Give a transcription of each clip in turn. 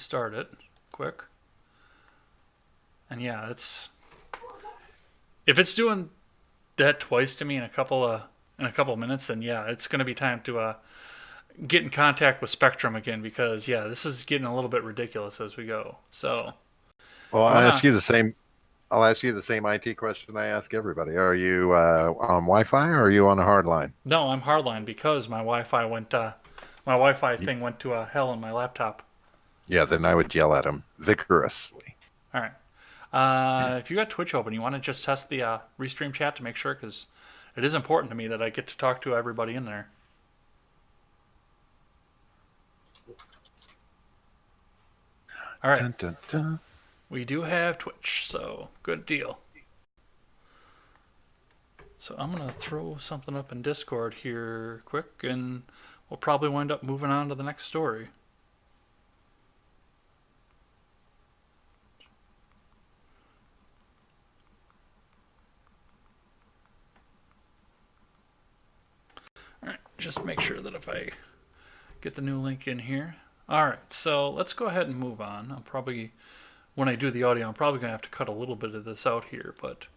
restart it quick. And yeah, if it's doing that twice to me in a couple of minutes, then yeah, it's going to be time to get in contact with Spectrum again because yeah, this is getting a little bit ridiculous as we go. So Well, I'm gonna. I'll ask you the same IT question I ask everybody. Are you on Wi-Fi or are you on a hard line? No, I'm hardline because my Wi-Fi thing went to hell on my laptop. Yeah, then I would yell at him vigorously. All right. If you got Twitch open, you want to just test the restream chat to make sure because it is important to me that I get to talk to everybody in there. All right. Dun, dun, dun. We do have Twitch, so good deal. So I'm going to throw something up in Discord here quick, and we'll probably wind up moving on to the next story. All right, just make sure that if I get the new link in here. All right, so let's go ahead and move on. When I do the audio, I'm probably going to have to cut a little bit of this out here, but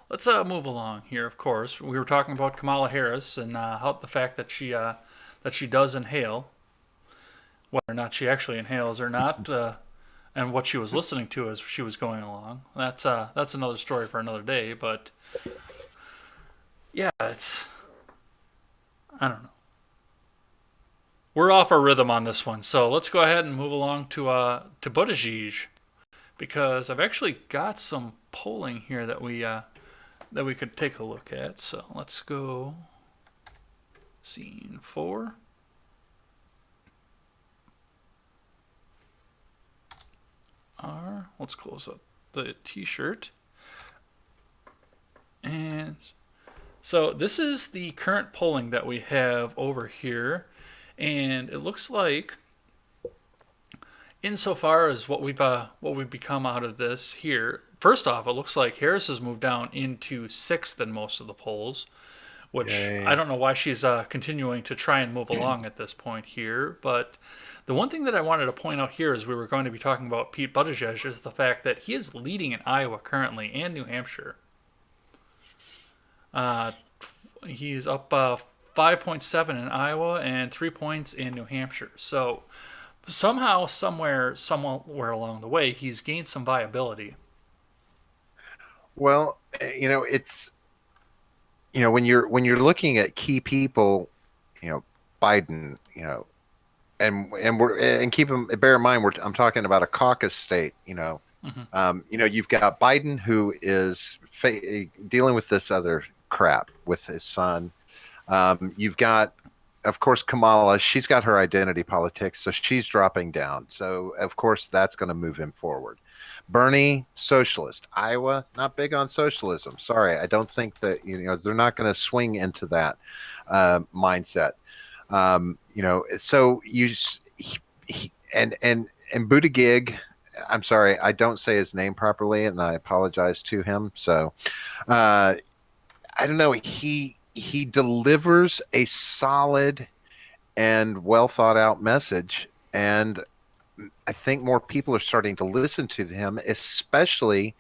let's move along here. Of course, we were talking about Kamala Harris and how the fact that she does inhale, whether or not she actually inhales or not, and what she was listening to as she was going along. That's another story for another day. But yeah, it's I don't know. We're off our rhythm on this one, so let's go ahead and move along to Buttigieg because I've actually got some polling here that we could take a look at. So let's go scene 4. Let's close up the t-shirt. And so this is the current polling that we have over here. And it looks like insofar as what we've become out of this here, first off, it looks like Harris has moved down into sixth in most of the polls, which I Yay. don't know why she's continuing to try and move along at this point here. But the one thing that I wanted to point out here as we were going to be talking about Pete Buttigieg is the fact that he is leading in Iowa currently and New Hampshire. Uh, he's up 5.7 in Iowa and 3 points in New Hampshire. So somehow, somewhere along the way, he's gained some viability. Well, it's when you're looking at key people, you know, Biden, and bear in mind I'm talking about a caucus state, Hmm. you've got Biden who is dealing with this other crap with his son. You've got, of course, Kamala. She's got her identity politics, so she's dropping down. So, of course, that's going to move him forward. Bernie, socialist. Iowa, not big on socialism. Sorry, I don't think that they're not going to swing into that mindset. So and Buttigieg. I'm sorry, I don't say his name properly, and I apologize to him. So, I don't know. He delivers a solid and well thought out message, and I think more people are starting to listen to him, especially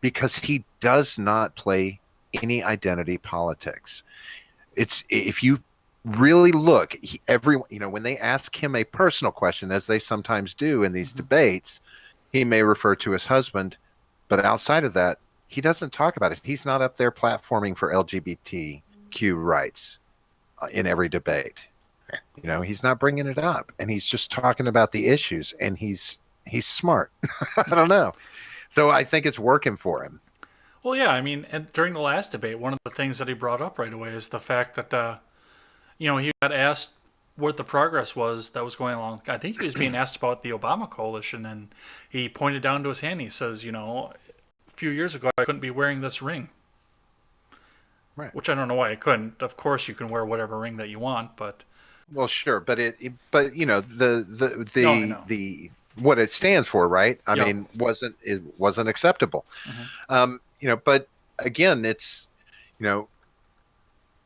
because he does not play any identity politics. It's if you really look, when they ask him a personal question, as they sometimes do in these Hmm. debates, he may refer to his husband, but outside of that, he doesn't talk about it. He's not up there platforming for LGBTQ rights in every debate. He's not bringing it up, and he's just talking about the issues, and he's smart. I don't know. So I think it's working for him. Well, yeah, I mean, and during the last debate, one of the things that he brought up right away is the fact that he got asked what the progress was that was going along. I think he was being asked about the Obama coalition, and he pointed down to his hand. He says, a few years ago, I couldn't be wearing this ring, Right. which I don't know why I couldn't. Of course, you can wear whatever ring that you want, but Well, sure, but no, I know. the what it stands for, right? I Yep. mean, wasn't acceptable. Hmm. But again, you know,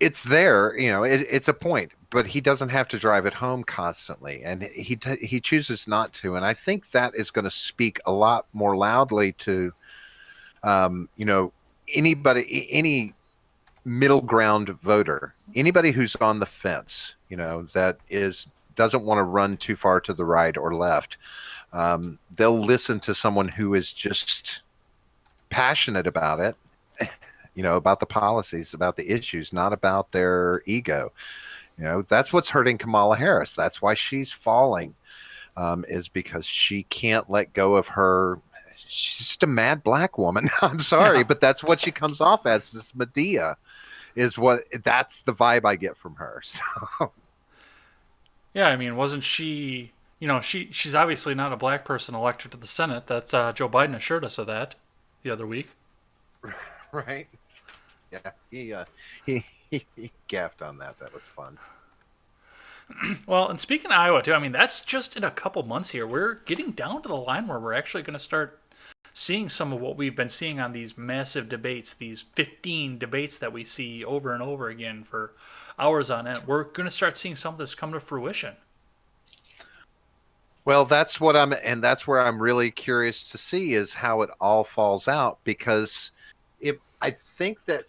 it's there. It's a point. but he doesn't have to drive it home constantly, and he chooses not to. And I think that is going to speak a lot more loudly to, you know, any middle ground voter, anybody who's on the fence, you know, that is doesn't want to run too far to the right or left. They'll listen to someone who is just passionate about it, you know, about the policies, about the issues, not about their ego. You know, that's what's hurting Kamala Harris. That's why she's falling, is because she can't let go of her. She's just a mad black woman. I'm sorry, Yeah. but that's what she comes off as. This Medea is what that's the vibe I get from her. So, Yeah, I mean, wasn't she? You know, she's obviously not a black person elected to the Senate. That's Joe Biden assured us of that the other week. right? Yeah, he gaffed on that. That was fun. Well, and speaking of Iowa too, I mean, that's just in a couple months here. We're getting down to the line where we're actually going to start seeing some of what we've been seeing on these massive debates, these 15 debates that we see over and over again for hours on end. We're going to start seeing some of this come to fruition. Well, that's where I'm really curious to see is how it all falls out because I think that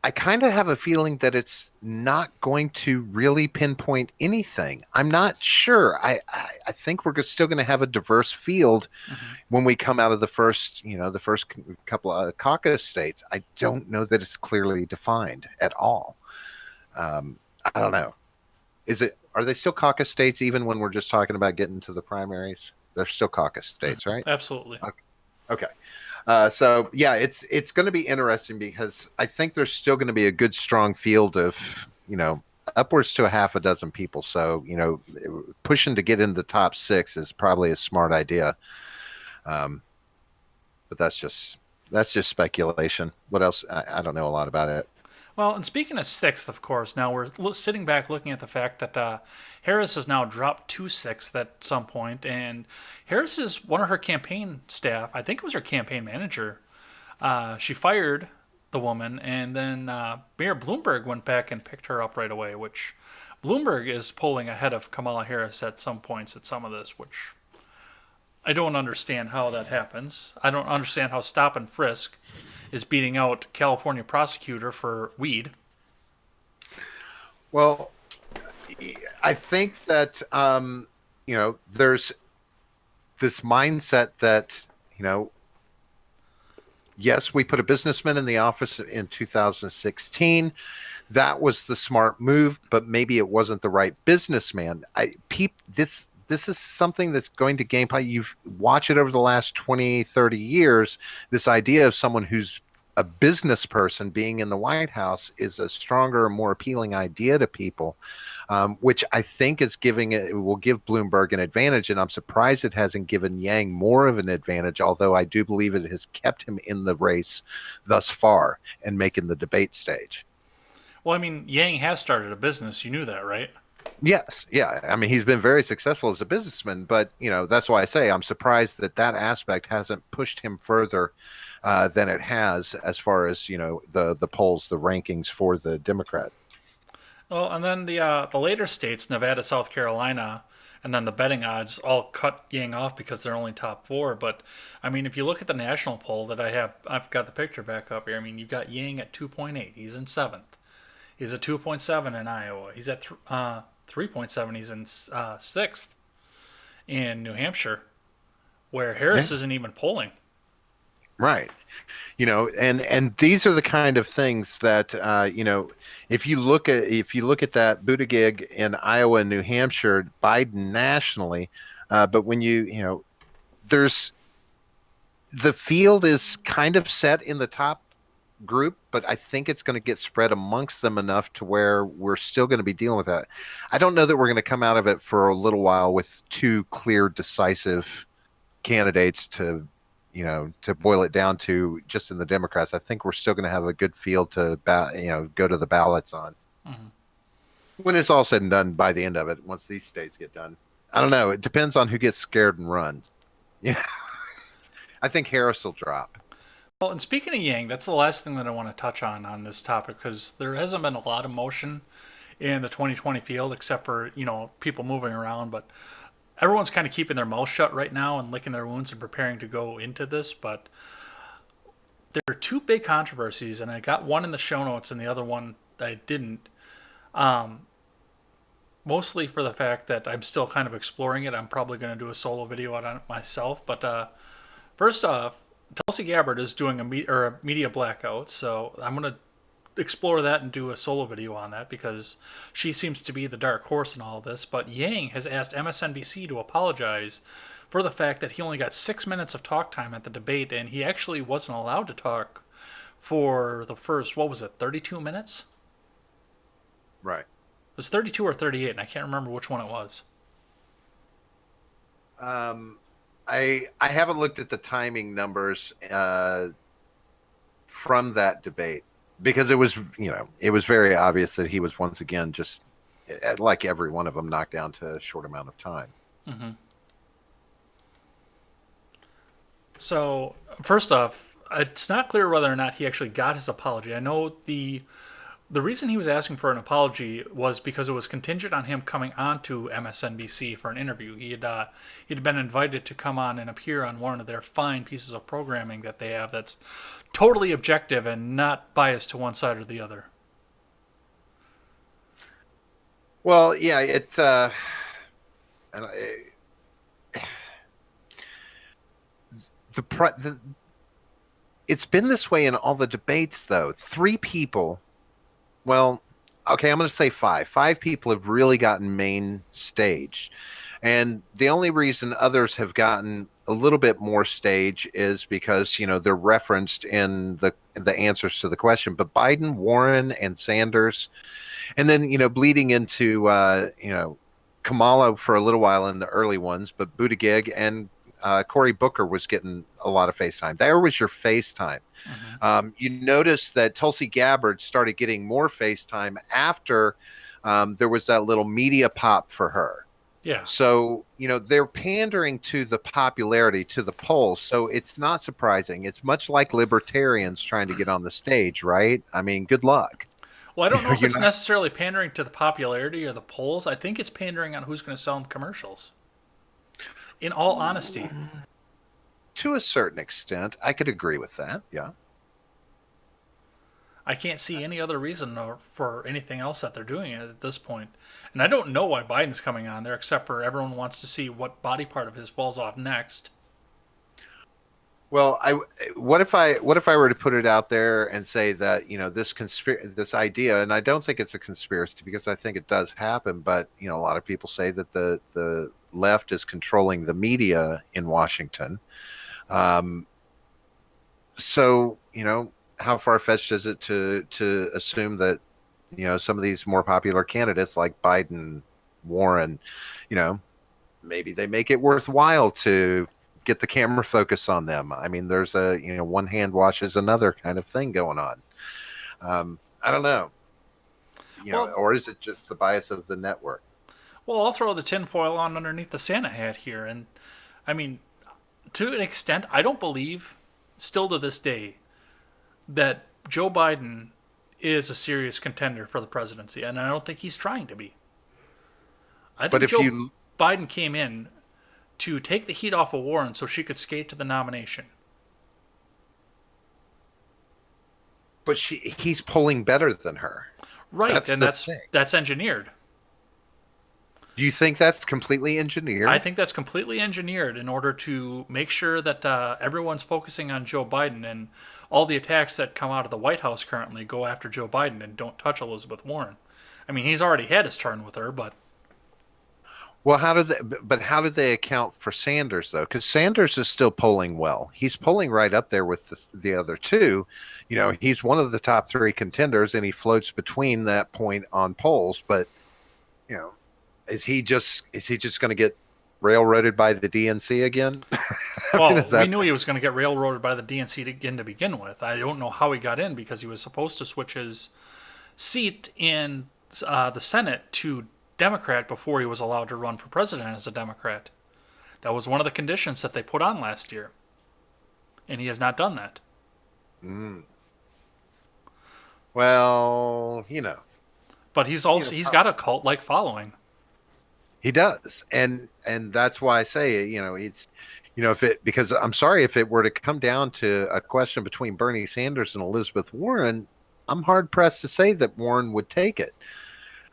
I kind of have a feeling that it's not going to really pinpoint anything. I'm not sure. I think we're still going to have a diverse field Mm-hmm. when we come out of the first, you know, the first couple of caucus states. I don't know that it's clearly defined at all. I don't know. Are they still caucus states even when we're just talking about getting to the primaries? They're still caucus states, right? Absolutely. Okay. So yeah, it's going to be interesting because I think there's still going to be a good strong field of, you know, upwards to a half a dozen people. So, you know, pushing to get in the top six is probably a smart idea. But that's just speculation. What else? I don't know a lot about it. Well, and speaking of sixth, of course, now we're sitting back looking at the fact that Harris has now dropped to sixth at some point, and Harris is one of her campaign staff. I think it was her campaign manager. She fired the woman, and then Mayor Bloomberg went back and picked her up right away. Which Bloomberg is polling ahead of Kamala Harris at some points at some of this, which I don't understand how that happens. I don't understand how stop and frisk is beating out California prosecutor for weed. Well, I think that you know, there's this mindset that, you know, yes, we put a businessman in the office in 2016. That was the smart move, but maybe it wasn't the right businessman. This is something that's going to gain. You watch it over the last 20, 30 years. This idea of someone who's a business person being in the White House is a stronger, more appealing idea to people, which I think it will give Bloomberg an advantage. And I'm surprised it hasn't given Yang more of an advantage, although I do believe it has kept him in the race thus far and making the debate stage. Well, I mean, Yang has started a business. You knew that, right? Yes, yeah. I mean, he's been very successful as a businessman, but you know that's why I say I'm surprised that that aspect hasn't pushed him further than it has, as far as you know the polls, the rankings for the Democrat. Well, and then the later states, Nevada, South Carolina, and then the betting odds all cut Yang off because they're only top four. But I mean, if you look at the national poll that I've got the picture back up here. I mean, you've got Yang at 2.8. He's in seventh. He's at 2.7 in Iowa. He's at 3.7. He's in sixth in New Hampshire, where Yeah. Harris isn't even polling. Right. You know, and these are the kind of things that you know, if you look at that Buttigieg in Iowa and New Hampshire, Biden nationally, but when you know, there's the field is kind of set in the top group, but I think it's going to get spread amongst them enough to where we're still going to be dealing with that. I don't know that we're going to come out of it for a little while with two clear, decisive candidates to, you know, to boil it down to just in the Democrats. I think we're still going to have a good field to, you know, go to the ballots on Mm-hmm. when it's all said and done by the end of it. Once these states get done, I don't know. It depends on who gets scared and runs. Yeah, I think Harris will drop. Well, and speaking of Yang, that's the last thing that I want to touch on this topic because there hasn't been a lot of motion in the 2020 field, except for people moving around. But everyone's kind of keeping their mouth shut right now and licking their wounds and preparing to go into this. But there are two big controversies, and I got one in the show notes and the other one I didn't. Um, Mostly for the fact that I'm still kind of exploring it. I'm probably going to do a solo video on it myself. But first off, Tulsi Gabbard is doing a media blackout, so I'm going to explore that and do a solo video on that because she seems to be the dark horse in all of this. But Yang has asked MSNBC to apologize for the fact that he only got 6 minutes of talk time at the debate, and he actually wasn't allowed to talk for the first, what was it, 32 minutes? Right. It was 32 or 38, and I can't remember which one it was. I haven't looked at the timing numbers from that debate because it was very obvious that he was once again just like every one of them knocked down to a short amount of time. Mm-hmm. So, first off, it's not clear whether or not he actually got his apology. I know the reason he was asking for an apology was because it was contingent on him coming on to MSNBC for an interview. He'd been invited to come on and appear on one of their fine pieces of programming that they have that's totally objective and not biased to one side or the other. Well, yeah, and it's been this way in all the debates, though. Three people, well, okay, I'm going to say five. Five people have really gotten main stage. And the only reason others have gotten a little bit more stage is because, they're referenced in the answers to the question. But Biden, Warren, and Sanders, and then, bleeding into, Kamala for a little while in the early ones, but Buttigieg and Cory Booker was getting a lot of FaceTime. There was your FaceTime. Mm-hmm. You notice that Tulsi Gabbard started getting more FaceTime after there was that little media pop for her. Yeah. So, they're pandering to the popularity, to the polls. So it's not surprising. It's much like libertarians trying to get on the stage, right? I mean, good luck. Well, I don't know if You're it's not necessarily pandering to the popularity or the polls. I think it's pandering on who's going to sell them commercials. In all honesty. to a certain extent. I could agree with that. Yeah. I can't see any other reason for anything else that they're doing it at this point. And I don't know why Biden's coming on there, except for everyone wants to see what body part of his falls off next. Well, what if I were to put it out there and say that this idea, and I don't think it's a conspiracy because I think it does happen, but a lot of people say that the left is controlling the media in Washington. So how far fetched is it to assume that some of these more popular candidates like Biden, Warren, maybe they make it worthwhile to get the camera focus on them. I mean, there's a one hand washes another kind of thing going on. I don't know, or is it just the bias of the network? Well, I'll throw the tinfoil on underneath the Santa hat here, and I mean, to an extent, I don't believe, still to this day, that Joe Biden is a serious contender for the presidency, and I don't think he's trying to be. I think Biden came in to take the heat off of Warren so she could skate to the nomination. But he's polling better than her. Right, and that's engineered. Do you think that's completely engineered? I think that's completely engineered in order to make sure that everyone's focusing on Joe Biden, and all the attacks that come out of the White House currently go after Joe Biden and don't touch Elizabeth Warren. I mean, he's already had his turn with her, but... Well, how do they account for Sanders, though? Because Sanders is still polling well. He's polling right up there with the other two. He's one of the top three contenders, and he floats between that point on polls. But, is he just going to get railroaded by the DNC again? Well, we knew he was going to get railroaded by the DNC again to begin with. I don't know how he got in because he was supposed to switch his seat in the Senate to Democrat before he was allowed to run for president as a Democrat. That was one of the conditions that they put on last year. And he has not done that. Well, But he's you also know, he's got a cult like following. he does, and that's why I say, he's, if it because I'm sorry, if it were to come down to a question between Bernie Sanders and Elizabeth Warren, I'm hard pressed to say that Warren would take it.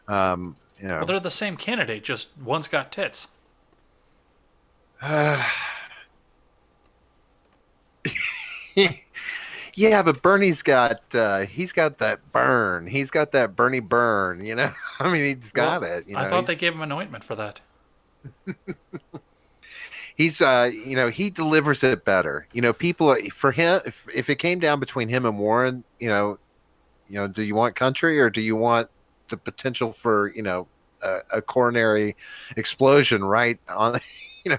Um, you Well, know, they're the same candidate, just one's got tits. yeah, but Bernie's got he's got that burn. He's got that Bernie burn. I mean, he's got Well, it. I thought they gave him an ointment for that. He's he delivers it better. People are for him. If it came down between him and Warren, do you want country or do you want the potential for a coronary explosion right on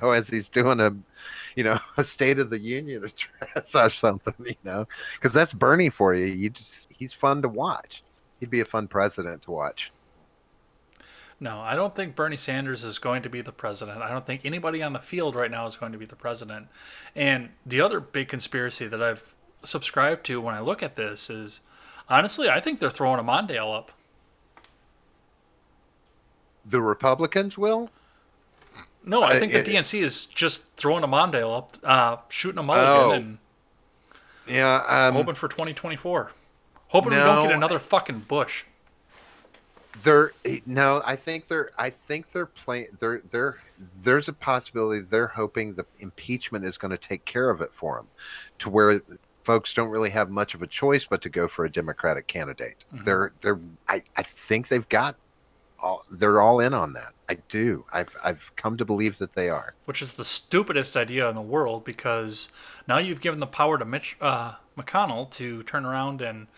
as he's doing a State of the Union address or something, because that's Bernie for you. He's fun to watch. He'd be a fun president to watch. No, I don't think Bernie Sanders is going to be the president. I don't think anybody on the field right now is going to be the president. And the other big conspiracy that I've subscribed to when I look at this is, honestly, I think they're throwing a Mondale up. The Republicans will. No, I think the DNC is just throwing a Mondale up, shooting a mulligan, Oh, and yeah. hoping for 2024. Hoping we don't get No, another fucking Bush. they're no. I think they're playing. There's a possibility they're hoping the impeachment is going to take care of it for them, to where folks don't really have much of a choice but to go for a Democratic candidate. Mm-hmm. I think they've got they're all in on that. I do. I've come to believe that they are. Which is the stupidest idea in the world because now you've given the power to Mitch McConnell to turn around and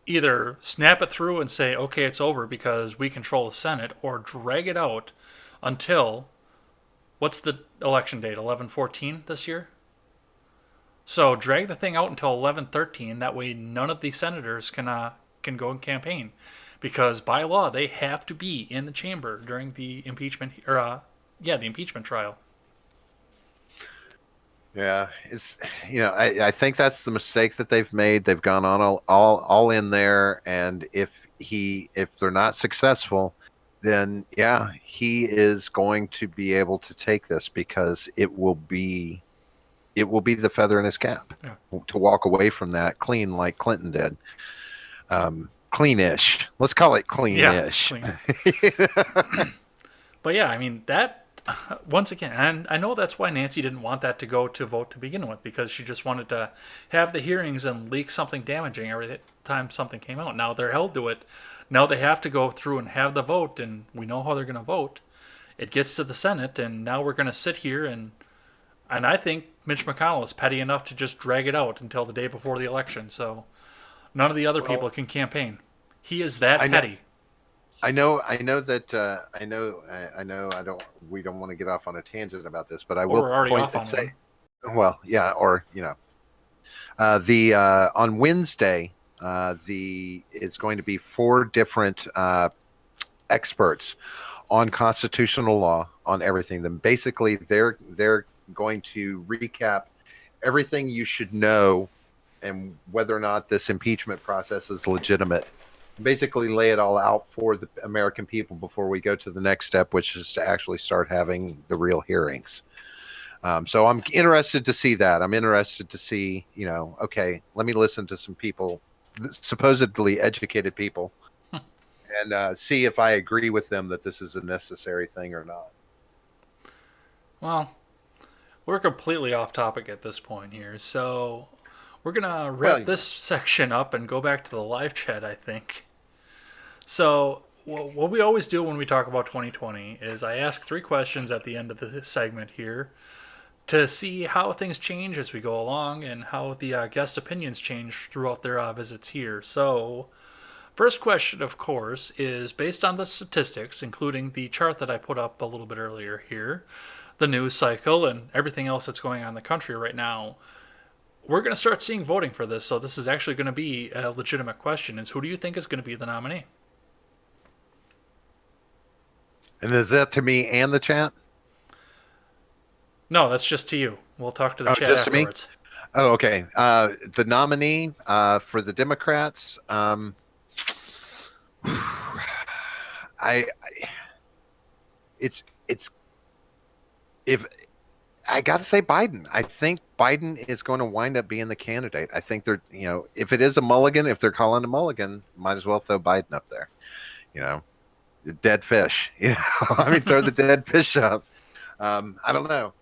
either snap it through and say, okay, it's over because we control the Senate, or drag it out until, what's the election date, 11/14 this year? So drag the thing out until 11/13. That way none of the senators can go and campaign. Because by law, they have to be in the chamber during the impeachment, the impeachment trial. Yeah, it's I think that's the mistake that they've made. They've gone on all in there, and if they're not successful, then yeah, he is going to be able to take this because it will be the feather in his cap Yeah. to walk away from that clean like Clinton did. Cleanish. Let's call it Yeah, cleanish. clean. But yeah, I mean that once again, and I know that's why Nancy didn't want that to go to vote to begin with because she just wanted to have the hearings and leak something damaging every time something came out. Now they're held to it. Now they have to go through and have the vote, and we know how they're going to vote. It gets to the Senate, and now we're going to sit here and I think Mitch McConnell is petty enough to just drag it out until the day before the election. So none of the other people can campaign. He is that petty. I know that I know I don't we don't want to get off on a tangent about this, but I will We're already point off to on say, one. well, yeah, or the on Wednesday, the it's going to be four different experts on constitutional law on everything. Then basically they're going to recap everything you should know and whether or not this impeachment process is legitimate. Basically lay it all out for the American people before we go to the next step, which is to actually start having the real hearings. So I'm interested to see that. I'm interested to see, okay, let me listen to some people, supposedly educated people, and see if I agree with them that this is a necessary thing or not. Well, we're completely off topic at this point here, so we're gonna wrap Well, this section up and go back to the live chat, I think. So, what we always do when we talk about 2020 is I ask 3 questions at the end of the segment here to see how things change as we go along and how the guest opinions change throughout their visits here. So, first question, of course, is based on the statistics, including the chart that I put up a little bit earlier here, the news cycle, and everything else that's going on in the country right now. We're going to start seeing voting for this, so this is actually going to be a legitimate question: is who do you think is going to be the nominee? And is that to me and the chat? No, that's just to you. We'll talk to the Oh, chat just to me? afterwards. Oh, okay. The nominee for the Democrats. I it's if I got to say Biden. I think Biden is going to wind up being the candidate. I think they're, if it is a mulligan, if they're calling a mulligan, might as well throw Biden up there. You know, dead fish. I mean, throw the dead fish up. I don't know.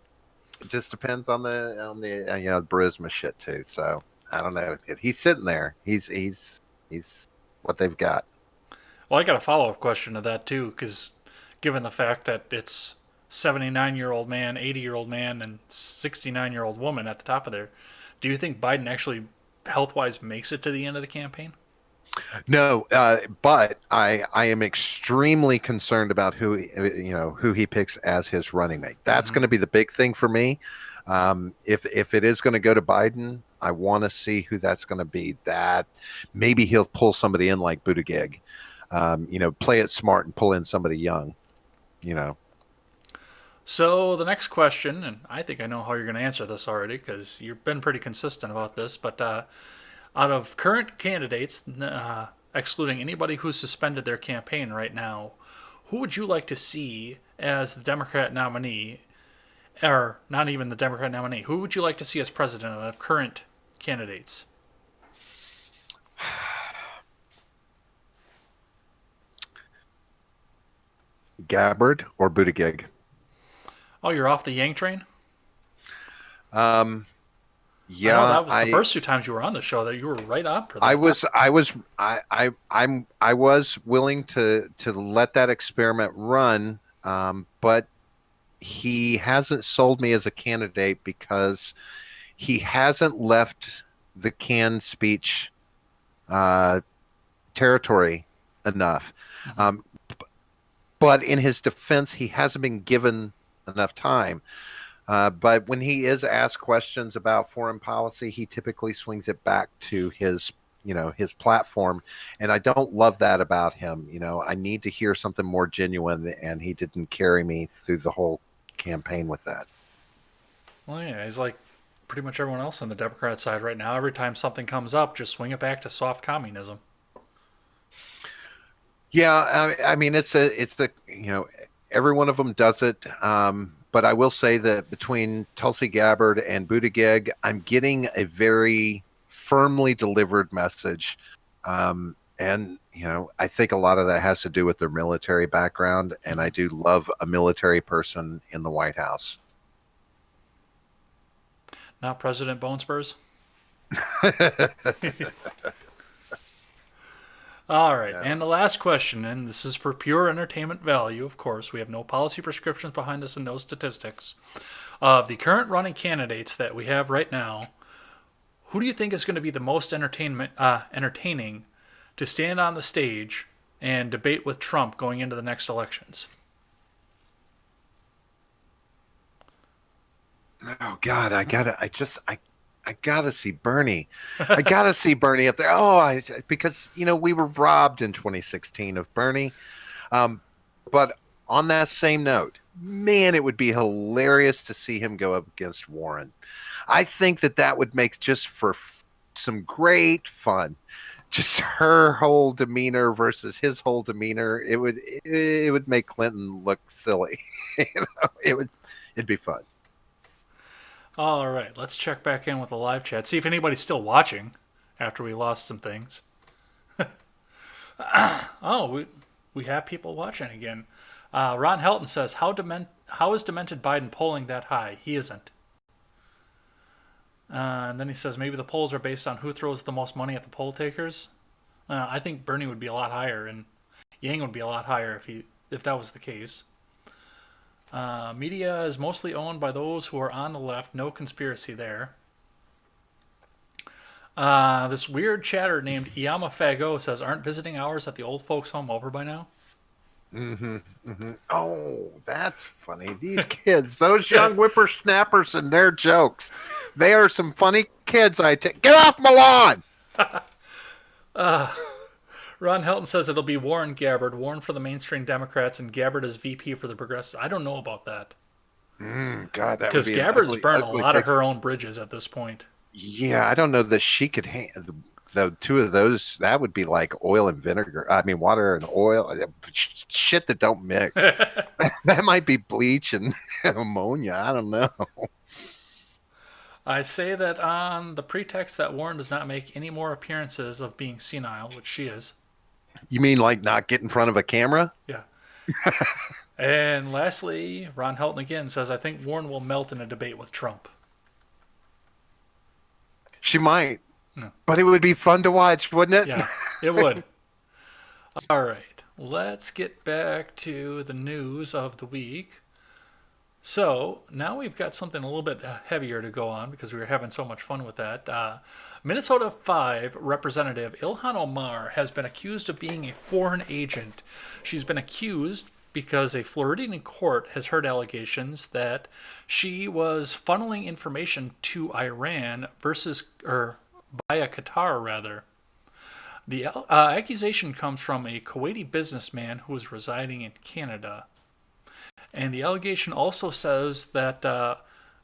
It just depends on the Burisma shit too. So I don't know. He's sitting there. He's what they've got. Well, I got a follow up question to that too, because given the fact that it's 79-year-old man, 80-year-old man, and 69-year-old woman at the top of there, do you think Biden actually health wise makes it to the end of the campaign? No, but I am extremely concerned about who he picks as his running mate. That's Mm-hmm. going to be the big thing for me. If it is going to go to Biden, I want to see who that's going to be. That maybe he'll pull somebody in like Buttigieg. Play it smart and pull in somebody young. You know, So the next question, and I think I know how you're going to answer this already because you've been pretty consistent about this, but out of current candidates, excluding anybody who's suspended their campaign right now, who would you like to see as the Democrat nominee, or not even the Democrat nominee? Who would you like to see as president of current candidates? Gabbard or Buttigieg. Oh, you're off the Yang train? Um, I know yeah, that was the first two times you were on the show that you were right on for I that. was I was I was willing to let that experiment run, but he hasn't sold me as a candidate because he hasn't left the canned speech uh, territory enough. Mm-hmm. Um, but in his defense, he hasn't been given enough time. But when he is asked questions about foreign policy, he typically swings it back to his platform, and I don't love that about him. I need to hear something more genuine, and he didn't carry me through the whole campaign with that. Well, yeah, he's like pretty much everyone else on the Democrat side right now. Every time something comes up, just swing it back to soft communism. Yeah, I mean every one of them does it. But I will say that between Tulsi Gabbard and Buttigieg, I'm getting a very firmly delivered message. And I think a lot of that has to do with their military background, and I Mm-hmm. do love a military person in the White House. Not President Bone Spurs. All right, Yeah. and the last question, and this is for pure entertainment value, of course. We have no policy prescriptions behind this and no statistics. Of the current running candidates that we have right now, who do you think is going to be the most entertaining to stand on the stage and debate with Trump going into the next elections? Oh God, I gotta see Bernie. I gotta see Bernie up there. Because we were robbed in 2016 of Bernie. Um, but on that same note, man, it would be hilarious to see him go up against Warren. I think that would make just for some great fun. Just her whole demeanor versus his whole demeanor. It would make Clinton look silly. It'd be fun. All right, let's check back in with the live chat, see if anybody's still watching after we lost some things. Oh, we have people watching again. Ron Helton says, how is demented Biden polling that high? He isn't. And then he says maybe the polls are based on who throws the most money at the poll takers. I think Bernie would be a lot higher, and Yang would be a lot higher if that was the case. Media is mostly owned by those who are on the left. No conspiracy there. This weird chatter named Iyama Fago says, aren't visiting hours at the old folks' home over by now? Oh, that's funny. These kids, those young whippersnappers and their jokes. They are some funny kids. Get off my lawn. Ron Helton says it'll be Warren Gabbard. Warren for the mainstream Democrats and Gabbard as VP for the progressives. I don't know about that. God, that would Because be an Gabbard's ugly, burned a ugly lot of pick. her own bridges at this point. Yeah, I don't know that she could the two of those, that would be like oil and vinegar. I mean, water and oil, shit that don't mix. That might be bleach and ammonia. I don't know. I say that on the pretext that Warren does not make any more appearances of being senile, which she is. You mean like not get in front of a camera? Yeah. And lastly, Ron Helton again says, I think Warren will melt in a debate with Trump. She might, No. but it would be fun to watch, wouldn't it? Yeah, it would. All right, let's get back to the news of the week. So now we've got something a little bit heavier to go on because we were having so much fun with that. Minnesota 5 Representative Ilhan Omar has been accused of being a foreign agent. She's been accused because a Floridian court has heard allegations that she was funneling information to Iran versus, or via Qatar rather. The accusation comes from a Kuwaiti businessman who is residing in Canada. And the allegation also says that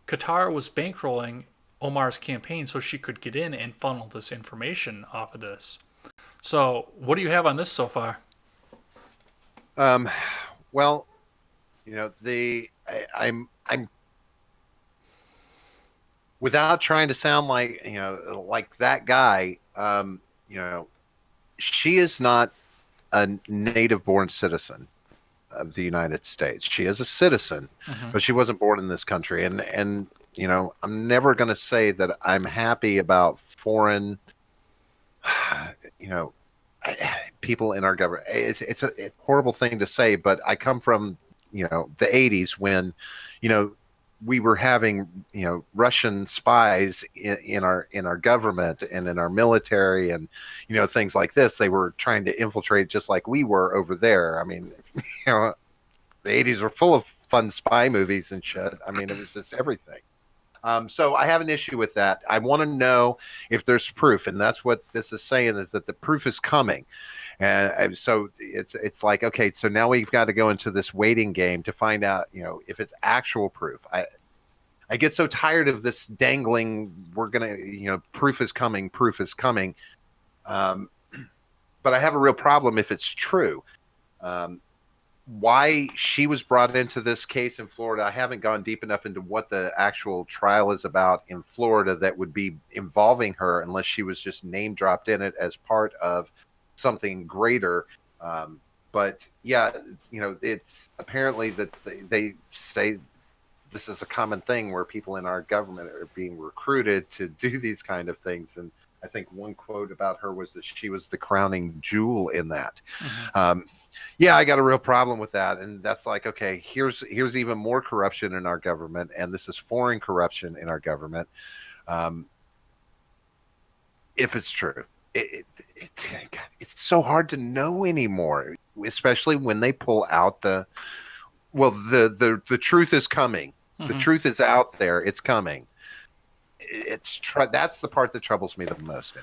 Qatar was bankrolling Omar's campaign so she could get in and funnel this information off of this. So, what do you have on this so far? Well, you know, I'm without trying to sound like, you know, like that guy. You know, she is not a native born citizen of the United States. She is a citizen, but she wasn't born in this country. And you know, I'm never going to say that I'm happy about foreign, you know, people in our government. It's a horrible thing to say, but I come from, you know, the 80s when, you know, we were having, you know, Russian spies in our government and in our military and, you know, things like this. They were trying to infiltrate just like we were over there. I mean, you know, the 80s were full of fun spy movies and shit. I mean, it was just everything. So I have an issue with that. I want to know if there's proof, and that's what this is saying, is that the proof is coming. And so it's like, okay, so now we've got to go into this waiting game to find out, you know, if it's actual proof. I get so tired of this dangling, we're going to, you know, proof is coming, proof is coming. But I have a real problem if it's true. Why she was brought into this case in Florida, I haven't gone deep enough into what the actual trial is about in Florida that would be involving her, unless she was just name dropped in it as part of something greater. But yeah, you know, it's apparently that they say this is a common thing where people in our government are being recruited to do these kind of things. And I think one quote about her was that she was the crowning jewel in that. Yeah, I got a real problem with that. And that's like, okay, here's even more corruption in our government. And this is foreign corruption in our government. If it's true, it's so hard to know anymore, especially when they pull out the truth is coming. The truth is out there. It's coming. That's the part that troubles me the most.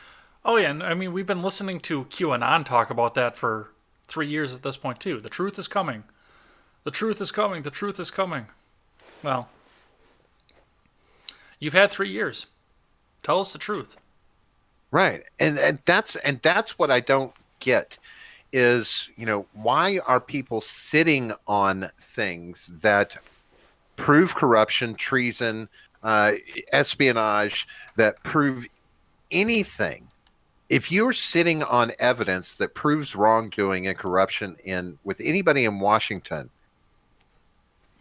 Oh, yeah. And I mean, we've been listening to QAnon talk about that for 3 years at this point, too. The truth is coming. The truth is coming. The truth is coming. Well, you've had 3 years. Tell us the truth. Right. And that's what I don't get is, you know, why are people sitting on things that prove corruption, treason, espionage, that prove anything? If you're sitting on evidence that proves wrongdoing and corruption with anybody in Washington,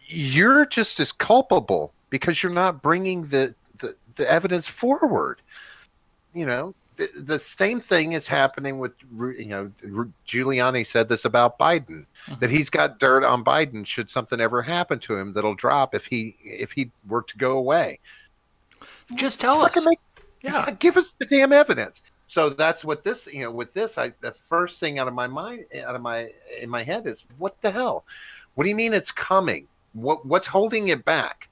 you're just as culpable because you're not bringing the evidence forward. You know, the same thing is happening with, you know, Giuliani said this about Biden, that he's got dirt on Biden should something ever happen to him that'll drop if he were to go away. Just tell us. Yeah, give us the damn evidence. So that's what this, you know, with this, the first thing in my head is, what the hell? What do you mean it's coming? What's holding it back?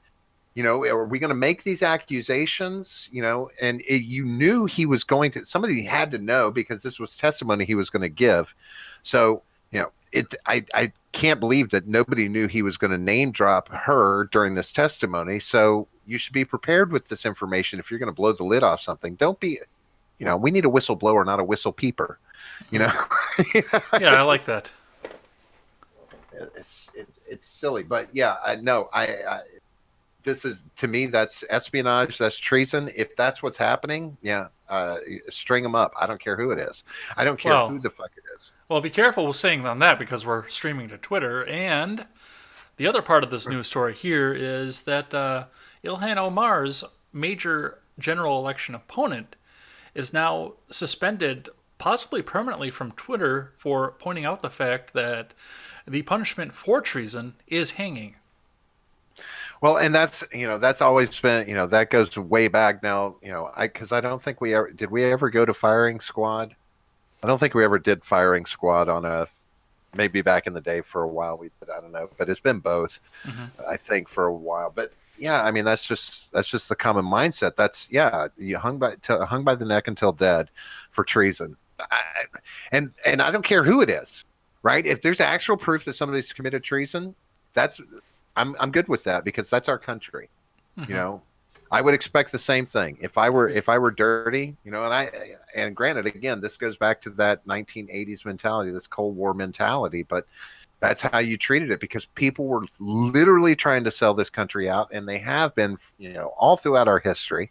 You know, are we going to make these accusations? You know, and you knew he was going to. Somebody had to know because this was testimony he was going to give. So, you know, I can't believe that nobody knew he was going to name drop her during this testimony. So you should be prepared with this information if you're going to blow the lid off something. Don't be we need a whistleblower, not a whistle peeper. You know, Yeah, I like that. it's silly, but yeah, no, this is, to me, that's espionage, that's treason. If that's what's happening, yeah, string them up. I don't care who it is. I don't care who Well, the fuck it is. well, be careful with saying on that because we're streaming to Twitter. And the other part of this news story here is that Ilhan Omar's major general election opponent is now suspended, possibly permanently, from Twitter for pointing out the fact that the punishment for treason is hanging. Well, and that's always been, that goes way back now. Because I don't think we ever go to firing squad. I don't think we ever did firing squad on a, maybe back in the day for a while we did. I don't know, but it's been both, Mm-hmm. I think, for a while. But yeah, I mean, that's just the common mindset. That's, yeah, you hung by the neck until dead for treason. And I don't care who it is, right? If there's actual proof that somebody's committed treason, that's I'm good with that, because that's our country. You Mm-hmm. know, I would expect the same thing if I were dirty. And granted, again, this goes back to that 1980s mentality, this Cold War mentality, but that's how you treated it, because people were literally trying to sell this country out, and they have been, all throughout our history.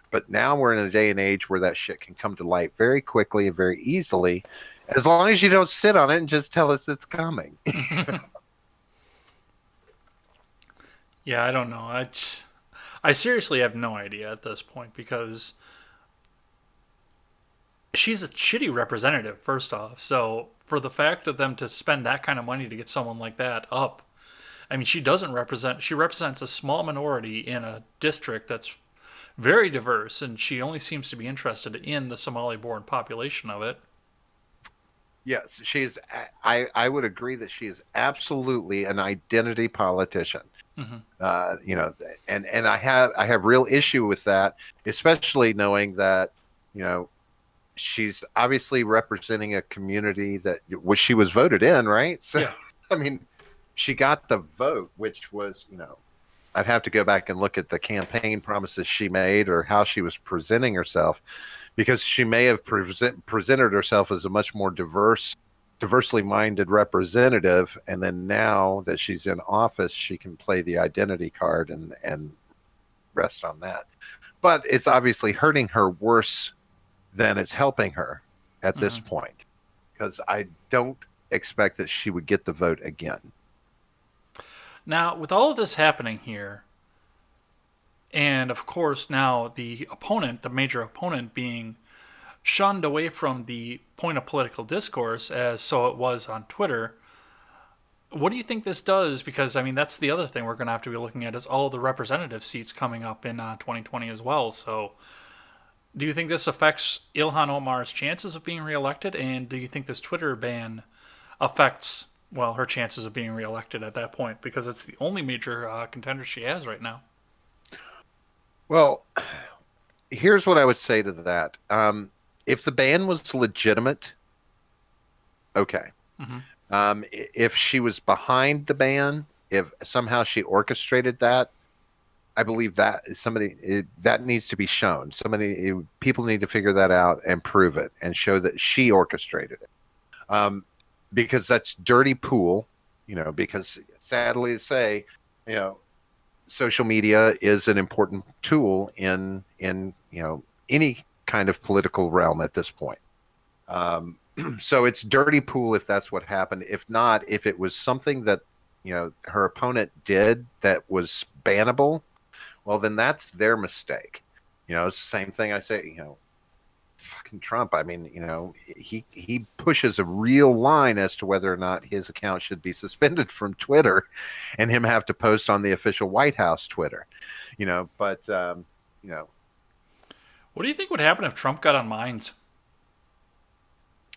But now we're in a day and age where that shit can come to light very quickly and very easily, as long as you don't sit on it and just tell us it's coming. Yeah, I don't know. I seriously have no idea at this point because she's a shitty representative, first off. So for the fact of them to spend that kind of money to get someone like that up, I mean, she represents a small minority in a district that's very diverse, and she only seems to be interested in the Somali born population of it. Yes, she's. I would agree that she is absolutely an identity politician. Hmm. Uh, you know, and I have real issue with that, especially knowing that you know she's obviously representing a community that she was voted in, right? So, Yeah. I mean, she got the vote, which was, I'd have to go back and look at the campaign promises she made or how she was presenting herself, because she may have presented herself as a much more diversely minded representative, and then now that she's in office, she can play the identity card and rest on that. But it's obviously hurting her worse than it's helping her at this Hmm. point, because I don't expect that she would get the vote again. Now, with all of this happening here, and of course now the opponent, the major opponent, being shunned away from the point of political discourse as so it was on Twitter. What do you think this does? Because I mean, that's the other thing we're going to have to be looking at is all the representative seats coming up in 2020 as well. So, do you think this affects Ilhan Omar's chances of being reelected? And do you think this Twitter ban affects, well, her chances of being reelected at that point? Because it's the only major contender she has right now. Well, here's what I would say to that. If the ban was legitimate, okay. Hmm. If she was behind the ban, if somehow she orchestrated that, I believe that that needs to be shown. People need to figure that out and prove it and show that she orchestrated it. Because that's dirty pool, because sadly to say, you know, social media is an important tool in any kind of political realm at this point. So it's dirty pool if that's what happened. If not, if it was something that her opponent did that was bannable, well, then that's their mistake. It's the same thing I say. Fucking Trump. I mean, he pushes a real line as to whether or not his account should be suspended from Twitter, and him have to post on the official White House Twitter. But you know, What do you think would happen if Trump got on Minds?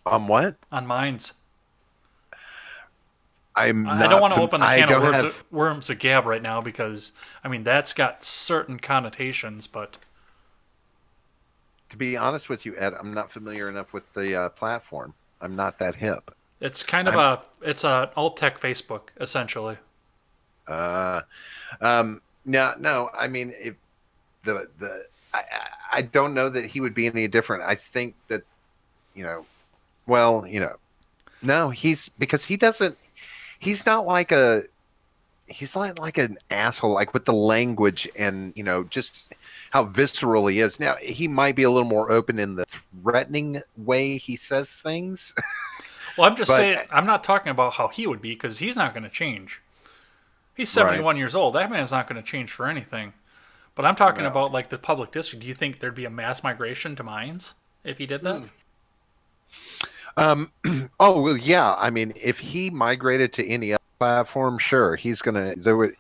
on what? On Minds. I'm I don't not. want to open the I can of don't have. worms of Gab right now because I mean that's got certain connotations, but To be honest with you, Ed, I'm not familiar enough with the platform. I'm not that hip. it's kind of I'm. it's a alt tech Facebook essentially. Uh, no, no. I mean, if the I don't know that he would be any different. I think that, you know, well, no, he's because he doesn't. He's not like a. He's not like an asshole, like with the language and just how visceral he is. Now he might be a little more open in the threatening way he says things, Well, I'm just but saying, I'm not talking about how he would be because he's not going to change. He's right. 71 years old. That man's not going to change for anything. But I'm talking Well, about like the public district. Do you think there'd be a mass migration to mines if he did that? um, oh well, yeah. I mean, if he migrated to any other platform, sure, he's gonna. There would,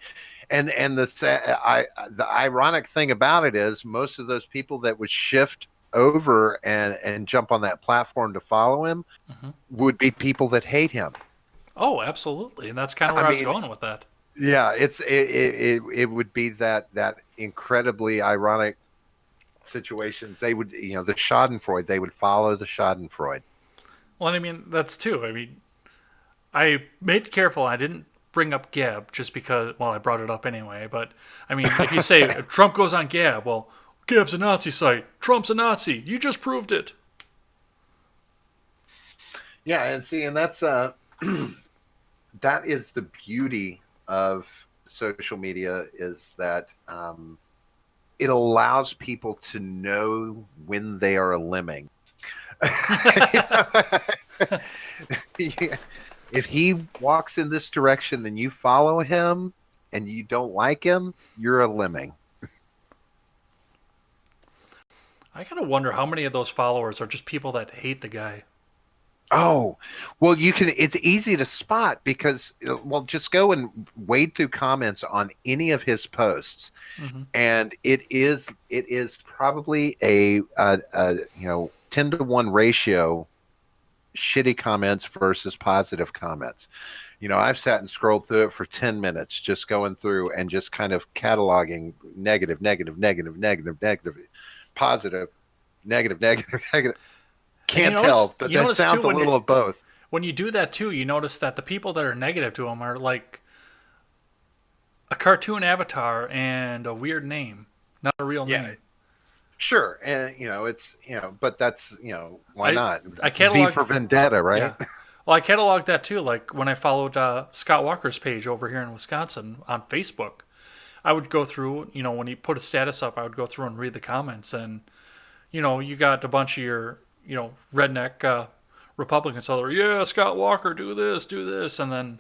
and the ironic thing about it is most of those people that would shift over and jump on that platform to follow him Hmm. would be people that hate him. Oh, absolutely. And that's kind of I where I was mean, going with that. yeah, it would be that incredibly ironic situation. They would, the Schadenfreude. They would follow the Schadenfreude. Well, I mean, that's too. I mean, I made careful. I didn't bring up Gab just because, well, I brought it up anyway. But I mean, if you say Trump goes on Gab, well, Gab's a Nazi site. Trump's a Nazi. You just proved it. Yeah, and see, and that's that is the beauty of social media is that it allows people to know when they are a lemming. Yeah. If he walks in this direction and you follow him and you don't like him, you're a lemming. I gotta wonder how many of those followers are just people that hate the guy. Oh, well, you can. It's easy to spot because, well, just go and wade through comments on any of his posts, Hmm. and it is probably a 10-to-1 ratio shitty comments versus positive comments. I've sat and scrolled through it for 10 minutes, just going through and just kind of cataloging negative, negative, negative, negative, negative, positive, negative, negative, negative. And Can't tell, but you that notice too sounds a little of both. when you do that too, you notice that the people that are negative to him are like a cartoon avatar and a weird name, not a real Yeah, name. sure. And it's but that's why I not? I V for cataloged, Vendetta, right? yeah. Well, I cataloged that too. Like when I followed Scott Walker's page over here in Wisconsin on Facebook, I would go through. When he put a status up, I would go through and read the comments, and you got a bunch of your redneck Republicans all there. Yeah, Scott Walker, do this, and then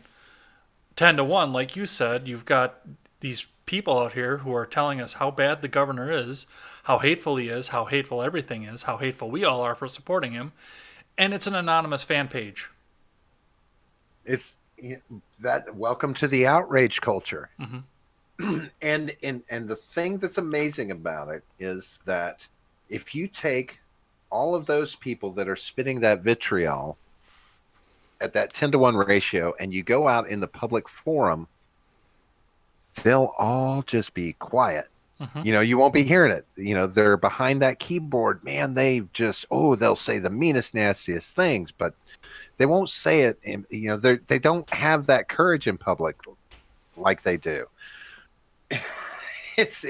10 to 1, like you said, you've got these people out here who are telling us how bad the governor is, how hateful he is, how hateful everything is, how hateful we all are for supporting him, and it's an anonymous fan page. It's that welcome to the outrage culture. Hmm. And the thing that's amazing about it is that if you take all of those people that are spitting that vitriol at that 10-to-1 ratio and you go out in the public forum, they'll all just be quiet. Hmm. You won't be hearing it. They're behind that keyboard, man. They just, they'll say the meanest, nastiest things, but they won't say it. They don't have that courage in public like they do. It's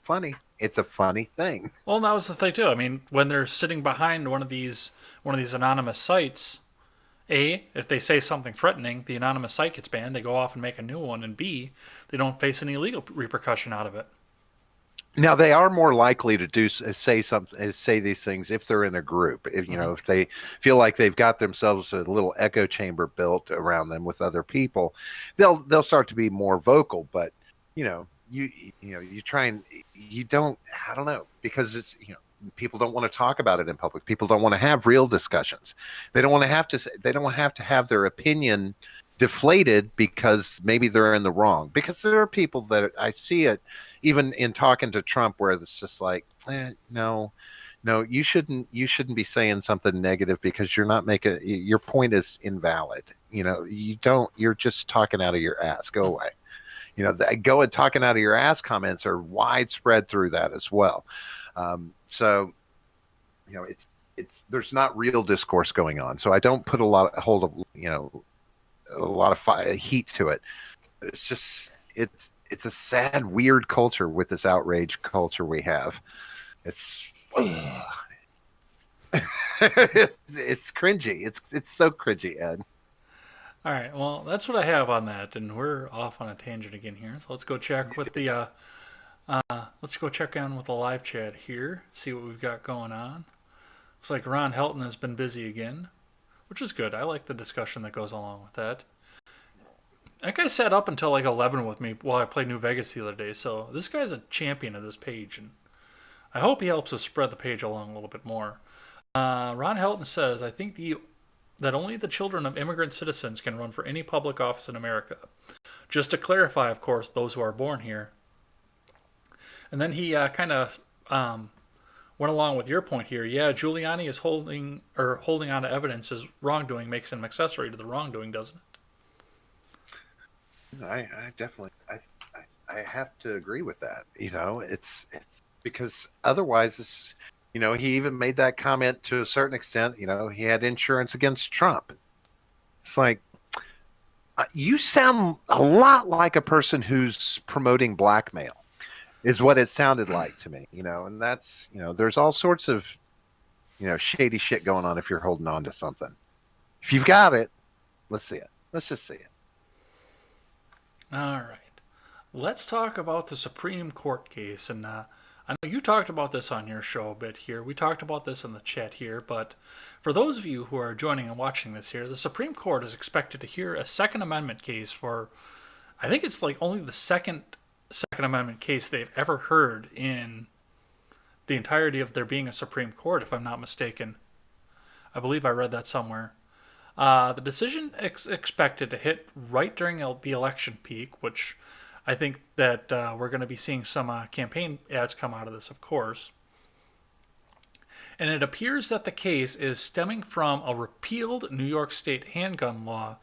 funny. It's a funny thing. Well, that was the thing too. I mean, when they're sitting behind one of these anonymous sites, A, if they say something threatening, the anonymous site gets banned. They go off and make a new one, and B, they don't face any legal repercussion out of it. Now they are more likely to say these things if they're in a group. Hmm. If they feel like they've got themselves a little echo chamber built around them with other people, they'll start to be more vocal. But you try and you don't. I don't know, because it's people don't want to talk about it in public. People don't want to have real discussions. They don't want to have to. They don't have to have their opinion deflated because maybe they're in the wrong. Because there are people that I see it even in talking to Trump where it's just like, no, no, you shouldn't be saying something negative because you're not making your point is invalid. You don't. You're just talking out of your ass. Go away. Go and talking out of your ass comments are widespread through that as well. So it's there's not real discourse going on. So I don't put a lot of hold of a lot of heat to it. It's just it's a sad, weird culture with this outrage culture we have. It's it's cringy. It's so cringy, Ed. All right, well, that's what I have on that, and we're off on a tangent again here. So let's go check with the let's go check in with the live chat here, see what we've got going on. Looks like Ron Helton has been busy again, which is good. I like the discussion that goes along with that. That guy sat up until like 11 with me while I played New Vegas the other day, so this guy's a champion of this page, and I hope he helps us spread the page along a little bit more. Ron Helton says, I think that only the children of immigrant citizens can run for any public office in America. Just to clarify, of course, those who are born here. And then he kind of went along with your point here. Yeah, Giuliani is holding on to evidence as wrongdoing makes him accessory to the wrongdoing, doesn't it? I definitely I have to agree with that. It's because otherwise it's he even made that comment to a certain extent. He had insurance against Trump. It's like you sound a lot like a person who's promoting blackmail, is what it sounded like to me. And that's there's all sorts of shady shit going on if you're holding on to something. If you've got it, let's see it. Let's just see it. All right. Let's talk about the Supreme Court case. And I know you talked about this on your show a bit here. We talked about this in the chat here. But for those of you who are joining and watching this here, the Supreme Court is expected to hear a Second Amendment case for, I think it's like only the Second Amendment case they've ever heard in the entirety of there being a Supreme Court, if I'm not mistaken. I believe I read that somewhere. The decision expected to hit right during the election peak, which I think that we're going to be seeing some campaign ads come out of this, of course. And it appears that the case is stemming from a repealed New York State handgun law